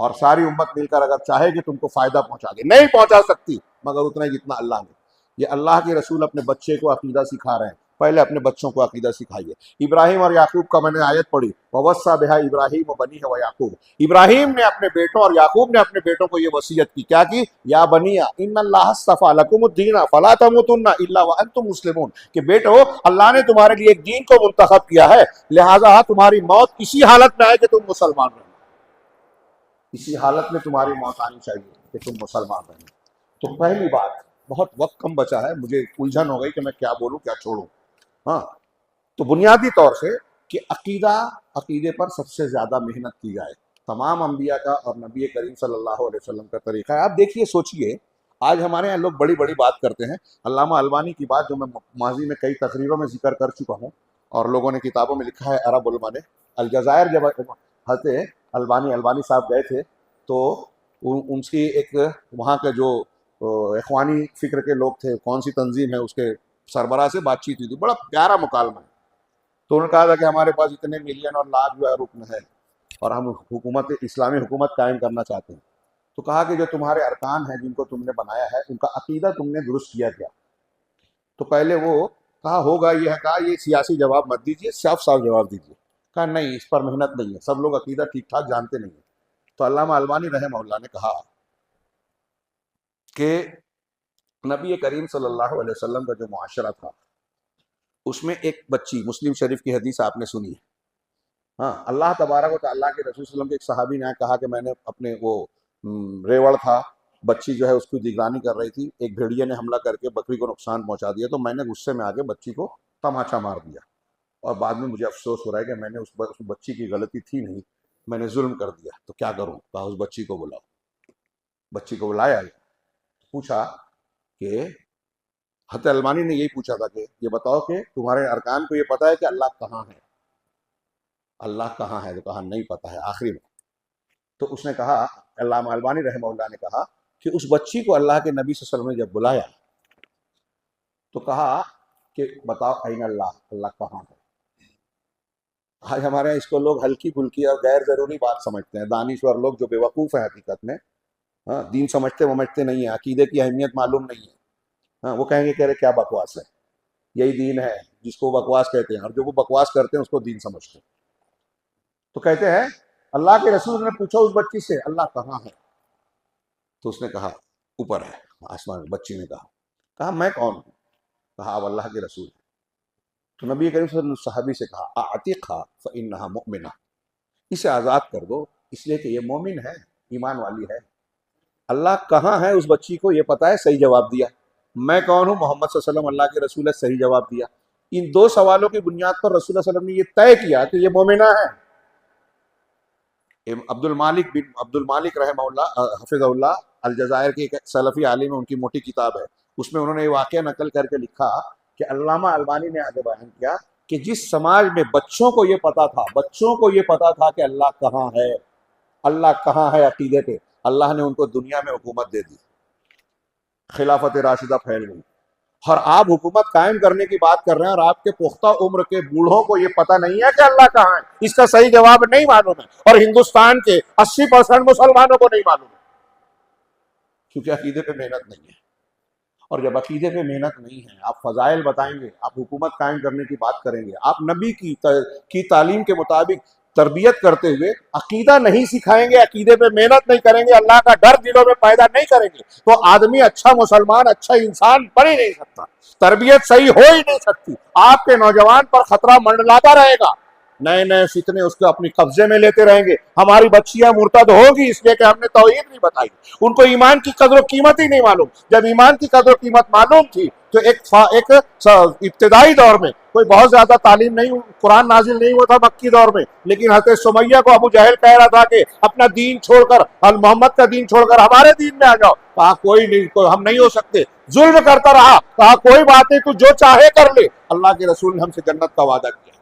और सारी उम्मत मिलकर अगर चाहे कि तुमको फायदा पहुंचा दे, नहीं पहुंचा सकती मगर उतना ही जितना अल्लाह ने। ये अल्लाह के रसूल अपने बच्चे को अकीदा सिखा रहे हैं। पहले अपने बच्चों को अकीदा सिखाइए। इब्राहिम और याकूब का मैंने आयत पढ़ी, ववस्सा बिहा इब्राहिम व बनी व याकूब। इब्राहिम ने अपने बेटों और याकूब ने अपने बेटों को ये वसीयत की, क्या की, या बनिया इन्नल्लाह अस्तफा लकुमुद्दीन फला तमुतुन्ना इल्ला व अंतुम मुस्लिमून, कि बेटो अल्लाह ने तुम्हारे लिए एक दीन को मुंतखब किया है, लिहाजा तुम्हारी मौत इसी हालत में है कि तुम मुसलमान रहो, इसी हालत में तुम्हारी मौत आनी चाहिए कि तुम मुसलमान रहो। तो पहली बात, बहुत वक्त कम बचा है, मुझे उलझन हो गई कि मैं क्या बोलूं क्या छोड़ूं। हाँ, तो बुनियादी तौर से कि अकीदे पर सबसे ज्यादा मेहनत की जाए। तमाम अंबिया का और नबी करीम सल्लल्लाहु अलैहि वसल्लम का तरीका है। आप देखिए, सोचिए, आज हमारे यहाँ लोग बड़ी बड़ी बात करते हैं। अल्लामा अलबानी की बात जो मैं माजी में कई तकरीरों में जिक्र कर चुका हूँ और लोगों ने किताबों में लिखा है, अरब उलमा ने, अलजायर जब हजरत अलबानी साहब गए थे तो उनकी एक वहाँ के जो इखवानी फिक्र के लोग थे, कौन सी तंजीम है, उसके सरबराह से बातचीत हुई थी। बड़ा प्यारा मुकालमा है। तो उन्होंने कहा था कि हमारे पास इतने मिलियन और लाख जो है रुकन है और हम हुकूमत, इस्लामी हुकूमत कायम करना चाहते हैं। तो कहा कि जो तुम्हारे अरकान हैं जिनको तुमने बनाया है, उनका अकीदा तुमने दुरुस्त किया क्या? तो पहले वो कहा होगा, ये है, कहा ये सियासी जवाब मत दीजिए, साफ साफ जवाब दीजिए। कहा नहीं, इस पर मेहनत नहीं है, सब लोग अकीदा ठीक ठाक जानते नहीं है। तो अल्लामा अलबानी रहमहुल्लाह ने कहा कि नबी करीम सल्लल्लाहु अलैहि वसल्लम का जो मुआशरा था उसमें एक बच्ची, मुस्लिम शरीफ की हदीस आपने सुनी है। हाँ, अल्लाह तबारक व तआला के रसूल सल्लल्लाहु अलैहि वसल्लम के एक सहाबी ने कहा कि मैंने अपने वो रेवड़ था, बच्ची जो है उसकी निगरानी कर रही थी, एक भेड़िए ने हमला करके बकरी को नुकसान पहुंचा दिया, तो मैंने गुस्से में आके बच्ची को तमाचा मार दिया, और बाद में मुझे अफसोस हो रहा है कि मैंने उस बच्ची की गलती थी नहीं, मैंने जुल्म कर दिया, तो क्या करूं? कहा उस बच्ची को बुलाओ। बच्ची को बुलाया, पूछा कि हज़रत अलमानी ने यही पूछा था कि ये बताओ कि तुम्हारे अरकान को ये पता है कि अल्लाह कहाँ है? अल्लाह कहाँ है? तो कहा नहीं पता है, आखिरी में। तो उसने कहा, अल्लामा अलबानी रहमहुल्लाह ने कहा कि उस बच्ची को अल्लाह के नबी सल्लल्लाहु अलैहि वसल्लम ने जब बुलाया तो कहा कि बताओ ऐन अल्लाह, अल्लाह कहाँ है? आज हमारे यहाँ इसको लोग हल्की फुल्की और गैर जरूरी बात समझते हैं, दानिश्वर लोग जो बेवकूफ़ है हकीकत में, हाँ, दीन समझते वमझते नहीं है, अकीदे की अहमियत मालूम नहीं है। हाँ, वो कहेंगे कह रहे क्या बकवास है, यही दीन है जिसको बकवास कहते हैं, और जो वो बकवास करते हैं उसको दीन समझते हैं। तो कहते हैं अल्लाह के रसूल ने पूछा उस बच्ची से अल्लाह कहाँ है? तो उसने कहा ऊपर है, आसमान में। बच्ची ने कहा मैं कौन हूँ? कहा आप अल्लाह के रसूल हैं। तो नबी करीम सल्लल्लाहु अलैहि वसल्लम सहाबी से कहा आतिक़हा फ़इन्नहा मुमिना, इसे आज़ाद कर दो इसलिए कि ये मोमिन है, ईमान वाली है। अल्लाह कहाँ है उस बच्ची को ये पता है, सही जवाब दिया। मैं कौन हूँ? मोहम्मद सल्लल्लाहु अलैहि वसल्लम अल्लाह के रसूल है, सही जवाब दिया। इन दो सवालों की बुनियाद पर रसूल सल्लल्लाहु अलैहि वसल्लम ने ये तय किया कि ये मोमिना है। अब्दुल मालिक रहमहुल्लाह हफिज़हुल्लाह अलजायर के एक सलफ़ी आलिम है, उनकी मोटी किताब है, उसमें उन्होंने ये वाक़या नकल करके लिखा कि अल्लामा अलबानी ने आगे बयान किया कि जिस समाज में बच्चों को ये पता था कि अल्लाह कहाँ है, अल्लाह कहाँ है अकीदे पे, अल्लाह ने उनको दुनिया में हुकूमत दे दी, खिलाफत राशिदा फैल गई। और आप हुकूमत कायम करने की बात कर रहे हैं और आपके पुख्ता उम्र के बूढ़ों को यह पता नहीं है कि अल्लाह कहाँ है, इसका सही जवाब नहीं मालूम है, और हिंदुस्तान के 80% मुसलमानों को नहीं मालूम है, क्योंकि अकीदे पे मेहनत नहीं है। और जब अकीदे पे मेहनत नहीं है, आप फजाइल बताएंगे, आप हुकूमत कायम करने की बात करेंगे, आप नबी की तालीम के मुताबिक तरबियत करते हुए अकीदा नहीं सिखाएंगे, अकीदे पे मेहनत नहीं करेंगे, अल्लाह का डर दिलों में पैदा नहीं करेंगे, तो आदमी अच्छा मुसलमान, अच्छा इंसान बन ही नहीं सकता, तरबियत सही हो ही नहीं सकती। आपके नौजवान पर खतरा मंडलाता रहेगा, नए नए फितने उसको अपनी कब्जे में लेते रहेंगे। हमारी बच्चियां मुर्तद होगी इसलिए कि हमने तौहीद नहीं बताई, उनको ईमान की कदर कीमत ही नहीं मालूम। जब ईमान की कदर कीमत मालूम थी तो एक इब्तदाई दौर में कोई बहुत ज्यादा तालीम नहीं, कुरान नाजिल नहीं हुआ था मक्की दौर में, लेकिन हज़रत सुमैया को अबू जहल कह रहा था कि अपना दीन छोड़कर, मोहम्मद का दीन छोड़कर हमारे दीन में आ जाओ। कहा कोई नहीं, हम नहीं हो सकते, जुल्म करता रहा। कहा कोई बात नहीं, तू जो चाहे कर ले, अल्लाह के रसूल ने हमसे जन्नत का वादा किया,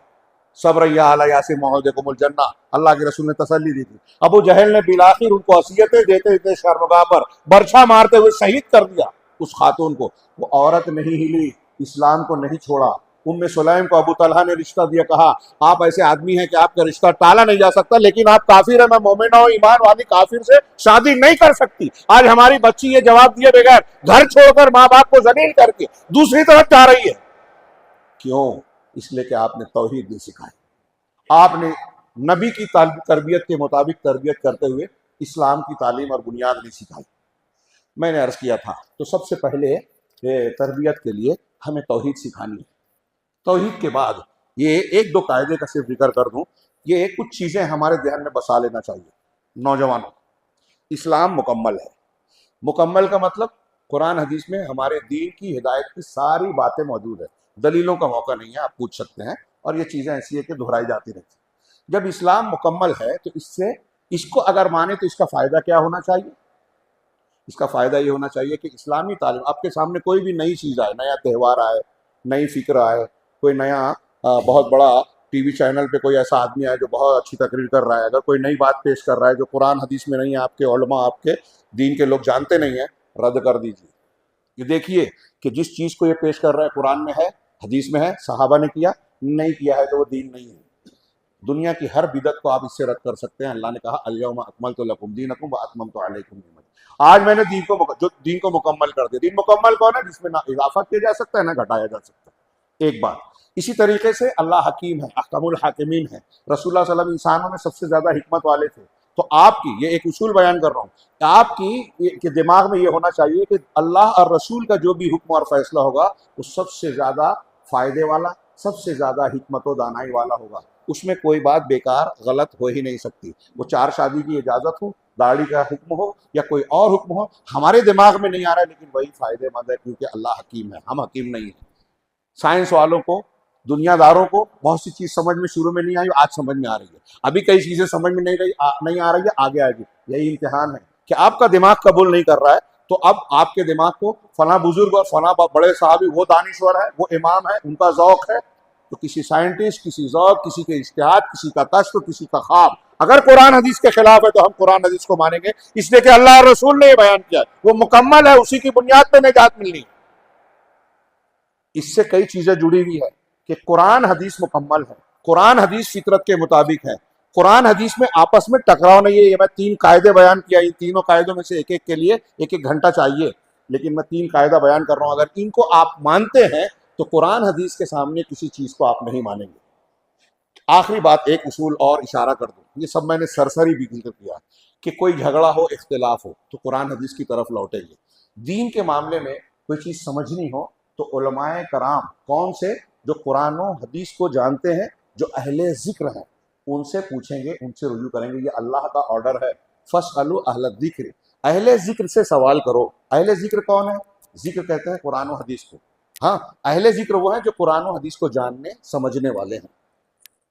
सब्र या अला यासिन मौदकुमुल जन्नह, अल्लाह के रसूल ने तसल्ली दी थी। अबू जहल ने बिलाखिर उनको वसीयतें देते देते शर्मगाह पर बर्छा मारते हुए शहीद कर दिया उस खातून को। वो औरत नहीं हिली, इस्लाम को नहीं छोड़ा। उम्मे सुलैम को अबू तलहा ने रिश्ता दिया, कहा आप ऐसे आदमी हैं कि आपका रिश्ता टाला नहीं जा सकता, लेकिन आप काफिर है, मैं मोमिना हूं, ईमान वाली काफिर से शादी नहीं कर सकती। आज हमारी बच्ची ये जवाब दिए बगैर घर छोड़कर माँ बाप को जलील करके दूसरी तरफ जा रही है। क्यों? इसलिए कि आपने तौहीद नहीं सिखाई, आपने नबी की तरबियत के मुताबिक तरबियत करते हुए इस्लाम की तालीम और बुनियाद नहीं सिखाई। मैंने अर्ज किया था, तो सबसे पहले तरबियत के लिए हमें तौहीद सिखानी है। तौहीद के बाद ये एक दो कायदे का सिर्फ जिक्र कर दूं, ये कुछ चीज़ें हमारे ध्यान में बसा लेना चाहिए। नौजवानों, इस्लाम मुकम्मल है। मुकम्मल का मतलब कुरान हदीस में हमारे दीन की हिदायत की सारी बातें मौजूद है, दलीलों का मौका नहीं है, आप पूछ सकते हैं, और ये चीज़ें ऐसी है कि दोहराई जाती रहती। जब इस्लाम मुकम्मल है तो इसको अगर माने तो इसका फ़ायदा क्या होना चाहिए? इसका फ़ायदा ये होना चाहिए कि इस्लामी तालीम, आपके सामने कोई भी नई चीज़ आए, नया त्यौहार आए, नई फिक्र आए, कोई नया बहुत बड़ा टीवी चैनल पे कोई ऐसा आदमी आए जो बहुत अच्छी तकरीर कर रहा है, अगर कोई नई बात पेश कर रहा है जो कुरान हदीस में नहीं है, आपके उलमा, आपके दीन के लोग जानते नहीं हैं, रद्द कर दीजिए। ये देखिए कि जिस चीज़ को ये पेश कर रहा है कुरान में है, हदीस में है, सहाबा ने किया, नहीं किया है तो वो दीन नहीं है। दुनिया की हर बिदत को आप इससे रद्द कर सकते हैं। अल्लाह ने कहा अल-यौमा अकमलतु लकुम दीनकुम व अतममतु अलैकुम निअमती, आज मैंने दीन को मुकम्मल कर दिया। दीन मुकम्मल कौन है? जिसमें ना इजाफा किया जा सकता है ना घटाया जा सकता है। एक बात। इसी तरीके से अल्लाह हकीम है, अहकमुल हाकिमीन है। रसूलुल्लाह सल्लल्लाहु अलैहि वसल्लम इंसानों में सबसे ज्यादा हिकमत वाले थे। तो आपकी, ये एक उसूल बयान कर रहा हूँ, आपकी के दिमाग में ये होना चाहिए कि अल्लाह और रसूल का जो भी हुक्म और फैसला होगा वो सबसे ज्यादा फायदे वाला, सबसे ज़्यादा हिकमत व दानाई वाला होगा, उसमें कोई बात बेकार गलत हो ही नहीं सकती। वो 4 शादी की इजाज़त हो, दाढ़ी का हुक्म हो या कोई और हुक्म हो, हमारे दिमाग में नहीं आ रहा है, लेकिन वही फ़ायदेमंद है क्योंकि अल्लाह हकीम है, हम हकीम नहीं हैं। साइंस वालों को, दुनियादारों को बहुत सी चीज़ समझ में शुरू में नहीं आई, आज समझ में आ रही है। अभी कई चीज़ें समझ में नहीं आ रही है, आगे आएगी। यही इम्तिहान है कि आपका दिमाग कबूल नहीं कर रहा है, तो अब आपके दिमाग को फला बुजुर्ग और फला बड़े साहबी, वो दानिश्वर है, वो इमाम है, उनका ज़ौक़ है, तो किसी साइंटिस्ट, किसी ज़ौक़, किसी के इज्तिहाद, किसी का कश्फ, किसी का ख्वाब, अगर कुरान हदीस के खिलाफ है तो हम कुरान हदीस को मानेंगे, इसलिए कि अल्लाह और रसूल ने ये बयान किया, वो मुकम्मल है, उसी की बुनियाद पर निजात मिलनी है। इससे कई चीजें जुड़ी हुई है कि कुरान हदीस मुकम्मल है, कुरान हदीस फितरत के मुताबिक है, कुरान हदीस में आपस में टकराव नहीं है। ये मैं 3 कायदे बयान किया, इन तीनों कायदों में से एक एक के लिए एक एक घंटा चाहिए, लेकिन मैं 3 कायदा बयान कर रहा हूं। अगर इनको आप मानते हैं तो कुरान हदीस के सामने किसी चीज को आप नहीं मानेंगे। आखिरी बात, एक उसूल और इशारा कर दूं, ये सब मैंने सरसरी भी जिक्र किया कि कोई झगड़ा हो, इख्तिलाफ हो तो कुरान हदीस की तरफ लौटेंगे। दीन के मामले में कोई चीज़ समझनी हो तो उलमाए कराम कौन से, जो कुरान और हदीस को जानते हैं, जो अहले ज़िक्र हैं, उनसे पूछेंगे, उनसे रुजू करेंगे। ये अल्लाह का ऑर्डर है, फस्अलू अहल ज़िक्र, अहले ज़िक्र से सवाल करो। अहले ज़िक्र कौन है? ज़िक्र कहते हैं कुरान और हदीस को। हाँ, अहले ज़िक्र वो हैं जो कुरान और हदीस को जानने समझने वाले हैं।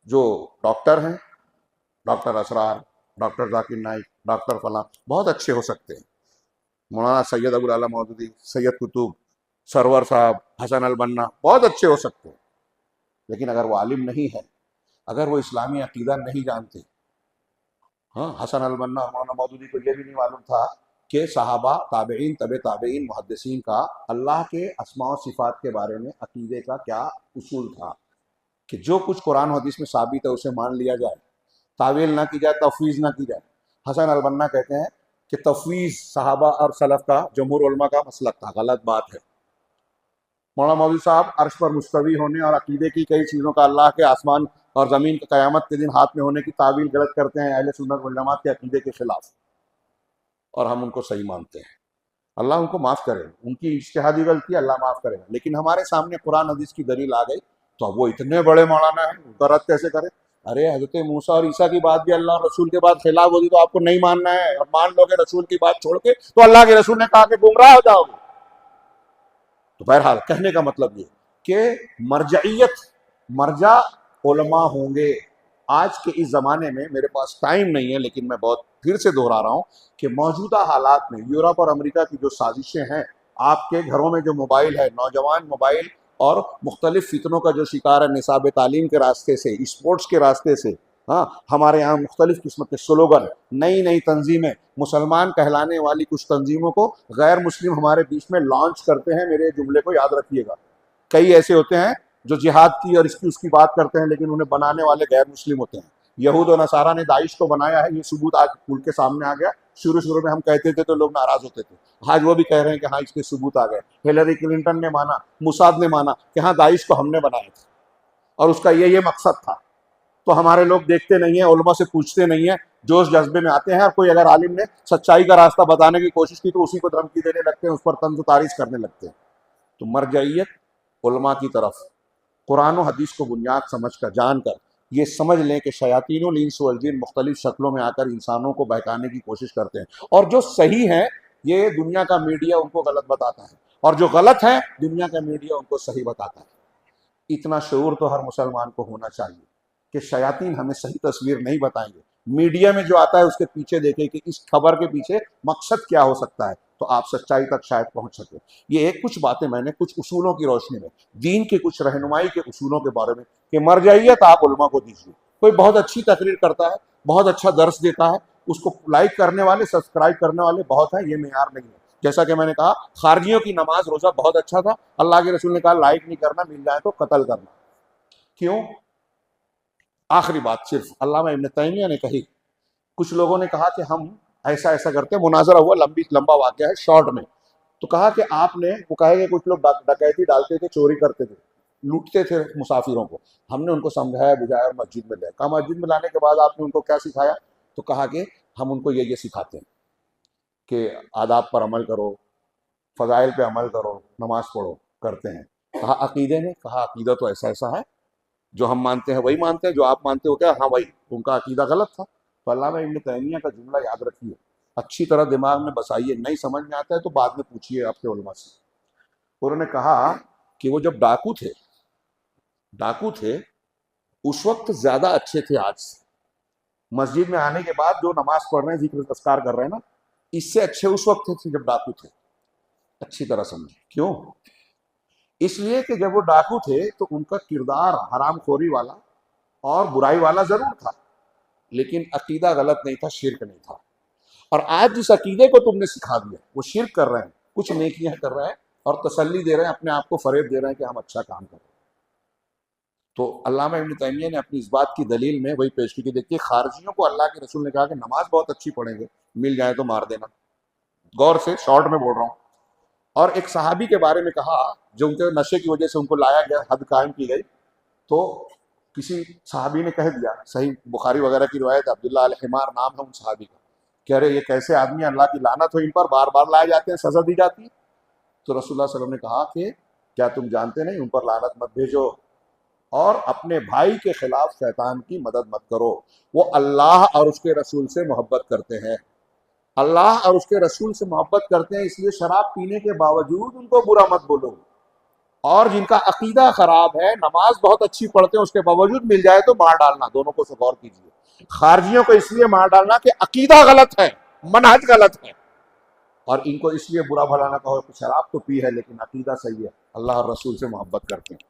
जो डॉक्टर हैं, doctor Asrar, doctor Zakir Naik, doctor फला, बहुत अच्छे हो सकते हैं। मौलाना सैयद अबुल आला मौदूदी, सैयद कुतुब, सरवर साहब, हसन अल बन्ना, बहुत अच्छे हो सकते हैं, लेकिन अगर वो आलिम नहीं है, अगर वो इस्लामी अकीदा नहीं जानते। हाँ, हसन अल बन्ना और मौलाना मौदूदी को ये भी नहीं मालूम था कि सहाबा, ताबेईन, तबे ताबेईन, मुहद्दिसीन का अल्लाह के अस्मा और सिफात के बारे में अकीदे का क्या उसूल था कि जो कुछ कुरान हदीस में साबित है उसे मान लिया जाए, तावील ना की जाए, तफवीज़ ना की जाए। हसन अल बन्ना कहते हैं कि तफवीज़ सहाबा और सलफ का, जमहूर उलमा का मसलक था, गलत बात है। मौलाना मौलवी साहब अर्श पर मुस्तवी होने और अकीदे की कई चीज़ों का, अल्लाह के आसमान और ज़मीन के क़यामत के दिन हाथ में होने की तावील गलत करते हैं, अहले सुन्नत वल जमात के अकीदे के खिलाफ, और हम उनको सही मानते हैं। अल्लाह उनको माफ़ करे, उनकी इज्तिहादी गलती अल्लाह माफ़ करेगा, लेकिन हमारे सामने कुरान हदीस की दलील आ गई तो अब वो इतने बड़े मौलाना हैं, उनका रद्द कैसे करें? अरे हजरत मूसा और ईसा की बात भी अल्लाह और रसूल के बाद खिलाफ होगी तो आपको नहीं मानना है, और मान लोगे रसूल की बात छोड़ के तो अल्लाह के रसूल ने कहा कि गुमराह हो जाओगे। तो बहरहाल कहने का मतलब ये कि मरजाइयत, मरजा उलमा होंगे। आज के इस ज़माने में मेरे पास टाइम नहीं है, लेकिन मैं बहुत फिर से दोहरा रहा हूँ कि मौजूदा हालात में यूरोप और अमेरिका की जो साजिशें हैं, आपके घरों में जो मोबाइल है, नौजवान मोबाइल और मुख्तलिफ फितनों का जो शिकार है, निसाब तालीम के रास्ते से, स्पोर्ट्स के रास्ते से। हाँ, हमारे यहाँ मुख्तलिफ किस्म के स्लोगन, नई नई तंजीमें, मुसलमान कहलाने वाली कुछ तंजीमों को गैर मुस्लिम हमारे बीच में लॉन्च करते हैं। मेरे जुमले को याद रखिएगा, कई ऐसे होते हैं जो जिहाद की और इसकी उसकी बात करते हैं, लेकिन उन्हें बनाने वाले गैर मुस्लिम होते हैं। यहूद और नसारा ने दाइश को बनाया है, ये सबूत आज खुल के सामने आ गया। शुरू शुरू में हम कहते थे तो लोग नाराज होते थे, आज वो भी कह रहे हैं कि हाँ इसके सबूत आ गए। हिलरी क्लिंटन ने माना, मुसाद ने माना कि हाँ दाइश को हमने बनाया था और उसका ये मकसद था। तो हमारे लोग देखते नहीं है, उलमा से पूछते नहीं है, जोश जज्बे में आते हैं, और कोई अगर आलिम ने सच्चाई का रास्ता बताने की कोशिश की तो उसी को धमकी देने लगते हैं, उस पर तंज तारीफ करने लगते हैं। तो मरजइयत उलमा की तरफ, कुरान और हदीस को बुनियाद समझ कर, जान कर ये समझ लें कि शयातीनुल इंस वल जिन मुख्तलिफ शक्लों में आकर इंसानों को बहकाने की कोशिश करते हैं, और जो सही है ये दुनिया का मीडिया उनको गलत बताता है, और जो गलत है दुनिया का मीडिया उनको सही बताता है। इतना शऊर तो हर मुसलमान को होना चाहिए कि शयातीन हमें सही तस्वीर नहीं बताएंगे, मीडिया में जो आता है उसके पीछे देखें कि इस खबर के पीछे मकसद क्या हो सकता है, तो आप सच्चाई तक शायद पहुंच सके। ये एक कुछ बातें मैंने कुछ उसूलों की रोशनी में, दीन के कुछ रहनुमाई के उसूलों के बारे में, कि मरजाइयत आप उलमा को दीजिए। कोई बहुत अच्छी तकरीर करता है, बहुत अच्छा दर्स देता है, उसको लाइक करने वाले, सब्सक्राइब करने वाले बहुत हैं, ये मेयार नहीं है। जैसा कि मैंने कहा, खारजियों की नमाज रोजा बहुत अच्छा था, अल्लाह के रसूल ने कहा लाइक नहीं करना, मिल जाए तो कत्ल करना। क्यों? आखिरी बात सिर्फ अल्लामा इब्न तैमिया ने कही, कुछ लोगों ने कहा कि हम ऐसा ऐसा करते हैं, मुनाजरा हुआ, लंबा वाकया है शॉर्ट में। तो कहा कि आपने, वो कहेगा कुछ लोग डकैती डालते थे, चोरी करते थे, लूटते थे मुसाफिरों को, हमने उनको समझाया बुझाया और मस्जिद में लाया। कहा मस्जिद में लाने के बाद आपने उनको क्या सिखाया? तो कहा कि हम उनको ये सिखाते हैं कि आदाब पर अमल करो, फ़ज़ाइल पे अमल करो, नमाज पढ़ो, करते हैं। कहा अकीदे ने, कहा अकीदा तो ऐसा ऐसा है, जो हम मानते हैं वही मानते हैं, जो आप मानते हो क्या, हाँ वही, उनका अकीदा गलत था। तो अल्लामा इब्न तैमिया का जुमला याद रखिए, अच्छी तरह दिमाग में बसाइए, नहीं समझ में आता है तो बाद में पूछिए आपके उलमा से। उन्होंने कहा कि वो जब डाकू थे उस वक्त ज्यादा अच्छे थे आज से। मस्जिद में आने के बाद जो नमाज पढ़ रहे हैं, जिक्र तस्कार कर रहे हैं ना, इससे अच्छे उस वक्त थे जब डाकू थे। अच्छी तरह समझे क्यों। इसलिए कि जब वो डाकू थे तो उनका किरदार हरामखोरी वाला और बुराई वाला जरूर था, लेकिन अकीदा गलत नहीं था, शिर्क नहीं था। और आज जिस अकीदे को तुमने सिखा दिया वो शिर्क कर रहे हैं, कुछ नेकियां कर रहे हैं और तसल्ली दे रहे हैं, अपने आप को फरेब दे रहे हैं कि हम अच्छा काम कर रहे हैं। तो अल्लामा इब्न तैमिया ने अपनी इस बात की दलील में वही पेश की कि देखिए, खारजियों को अल्लाह के रसूल ने कहा कि नमाज बहुत अच्छी पढ़ेंगे, मिल जाए तो मार देना। गौर से, शॉर्ट में बोल रहा हूँ। और एक सहाबी के बारे में कहा, जो उनके नशे की वजह से उनको लाया गया, हद कायम की गई, तो किसी सहाबी ने कह दिया, सही बुखारी वगैरह की रिवायत, अब्दुल्लाह अल हिमार नाम है उन सहाबी का, कह रहे ये कैसे आदमी, अल्लाह की लानत हो इन पर, बार बार लाए जाते हैं, सजा दी जाती है। तो रसूलुल्लाह सल्लल्लाहु अलैहि वसल्लम ने कहा कि क्या तुम जानते नहीं, उन पर लानत मत भेजो और अपने भाई के खिलाफ शैतान की मदद मत करो। वो अल्लाह और उसके रसूल से मोहब्बत करते हैं, अल्लाह और उसके रसूल से मोहब्बत करते हैं, इसलिए शराब पीने के बावजूद उनको बुरा मत बोलो। और जिनका अकीदा खराब है, नमाज बहुत अच्छी पढ़ते हैं उसके बावजूद मिल जाए तो मार डालना। दोनों को गौर कीजिए, खारजियों को इसलिए मार डालना कि अकीदा गलत है, मनहज गलत है, और इनको इसलिए बुरा भला ना कहो कि शराब तो पी है लेकिन अकीदा सही है, अल्लाह और रसूल से मोहब्बत करते हैं।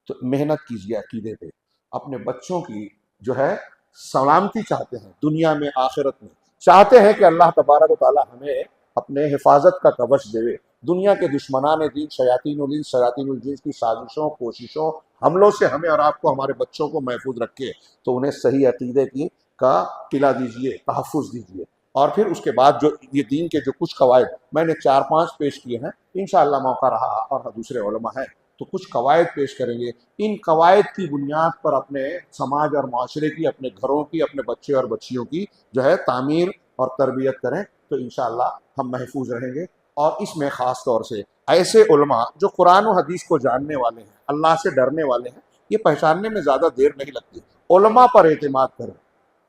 तो मेहनत कीजिए अकीदे पे, अपने बच्चों की जो है सलामती चाहते हैं, दुनिया में आखिरत में चाहते हैं कि अल्लाह तबारक व तआला हमें अपने हिफाजत का कवच देवे, दुनिया के दुश्मनान दीन शयातीनुल जिन्स की साजिशों, कोशिशों, हमलों से हमें और आपको, हमारे बच्चों को महफूज रखे। तो उन्हें सही अकीदे की का किला दीजिए, तहफ़्फ़ुज़ दीजिए। और फिर उसके बाद जो ये दीन के जो कुछ कवायद मैंने 4-5 पेश किए हैं, इंशाअल्लाह मौका रहा और दूसरे उलमा हैं तो कुछ कवायद पेश करेंगे। इन कवायद की बुनियाद पर अपने समाज और माशरे की, अपने घरों की, अपने बच्चे और बच्चियों की जो है तामीर और तरबियत करें तो इंशाअल्लाह हम महफूज रहेंगे। और इसमें ख़ास तौर से ऐसे उलमा जो कुरान और हदीस को जानने वाले हैं, अल्लाह से डरने वाले हैं, ये पहचानने में ज़्यादा देर नहीं लगती। उलमा पर एतमाद करें,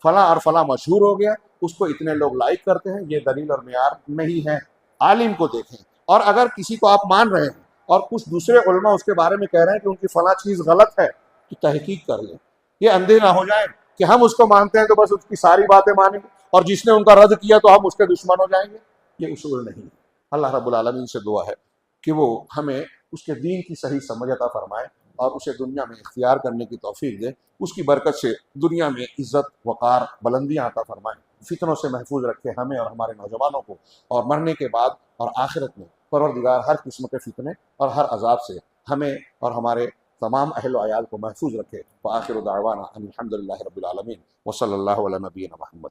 फला और फला मशहूर हो गया, उसको इतने लोग लाइक करते हैं, ये दलील और मेयार नहीं है। आलिम को देखें, और अगर किसी को आप मान रहे हैं और कुछ दूसरे उलमा उसके बारे में कह रहे हैं कि उनकी फला चीज़ गलत है, तो तहकीक कर लें। ये अंधे ना हो जाए कि हम उसको मानते हैं तो बस उसकी सारी बातें मानेंगे, और जिसने उनका रद्द किया तो हम उसके दुश्मन हो जाएंगे। ये उसूल नहीं है। अल्लाह रब्बुल आलमीन से दुआ है कि वो हमें उसके दीन की सही समझ अता फरमाए और उसे दुनिया में इख्तियार करने की तौफीक दे, उसकी बरकत से दुनिया में इज़्ज़त, वक़ार, बुलंदियाँ अता फरमाए, फितनों से महफूज रखे हमें और हमारे नौजवानों को, और मरने के बाद और आखिरत में परवरदिगार हर किस्म के फितने और हर अजाब से हमें और हमारे तमाम अहल व अयाल को महफूज रखे। व आखिर दावाना अनिल हम्दुलिल्लाहि रब्बिल आलमीन व सल्लल्लाहु अला नबीना मुहम्मद।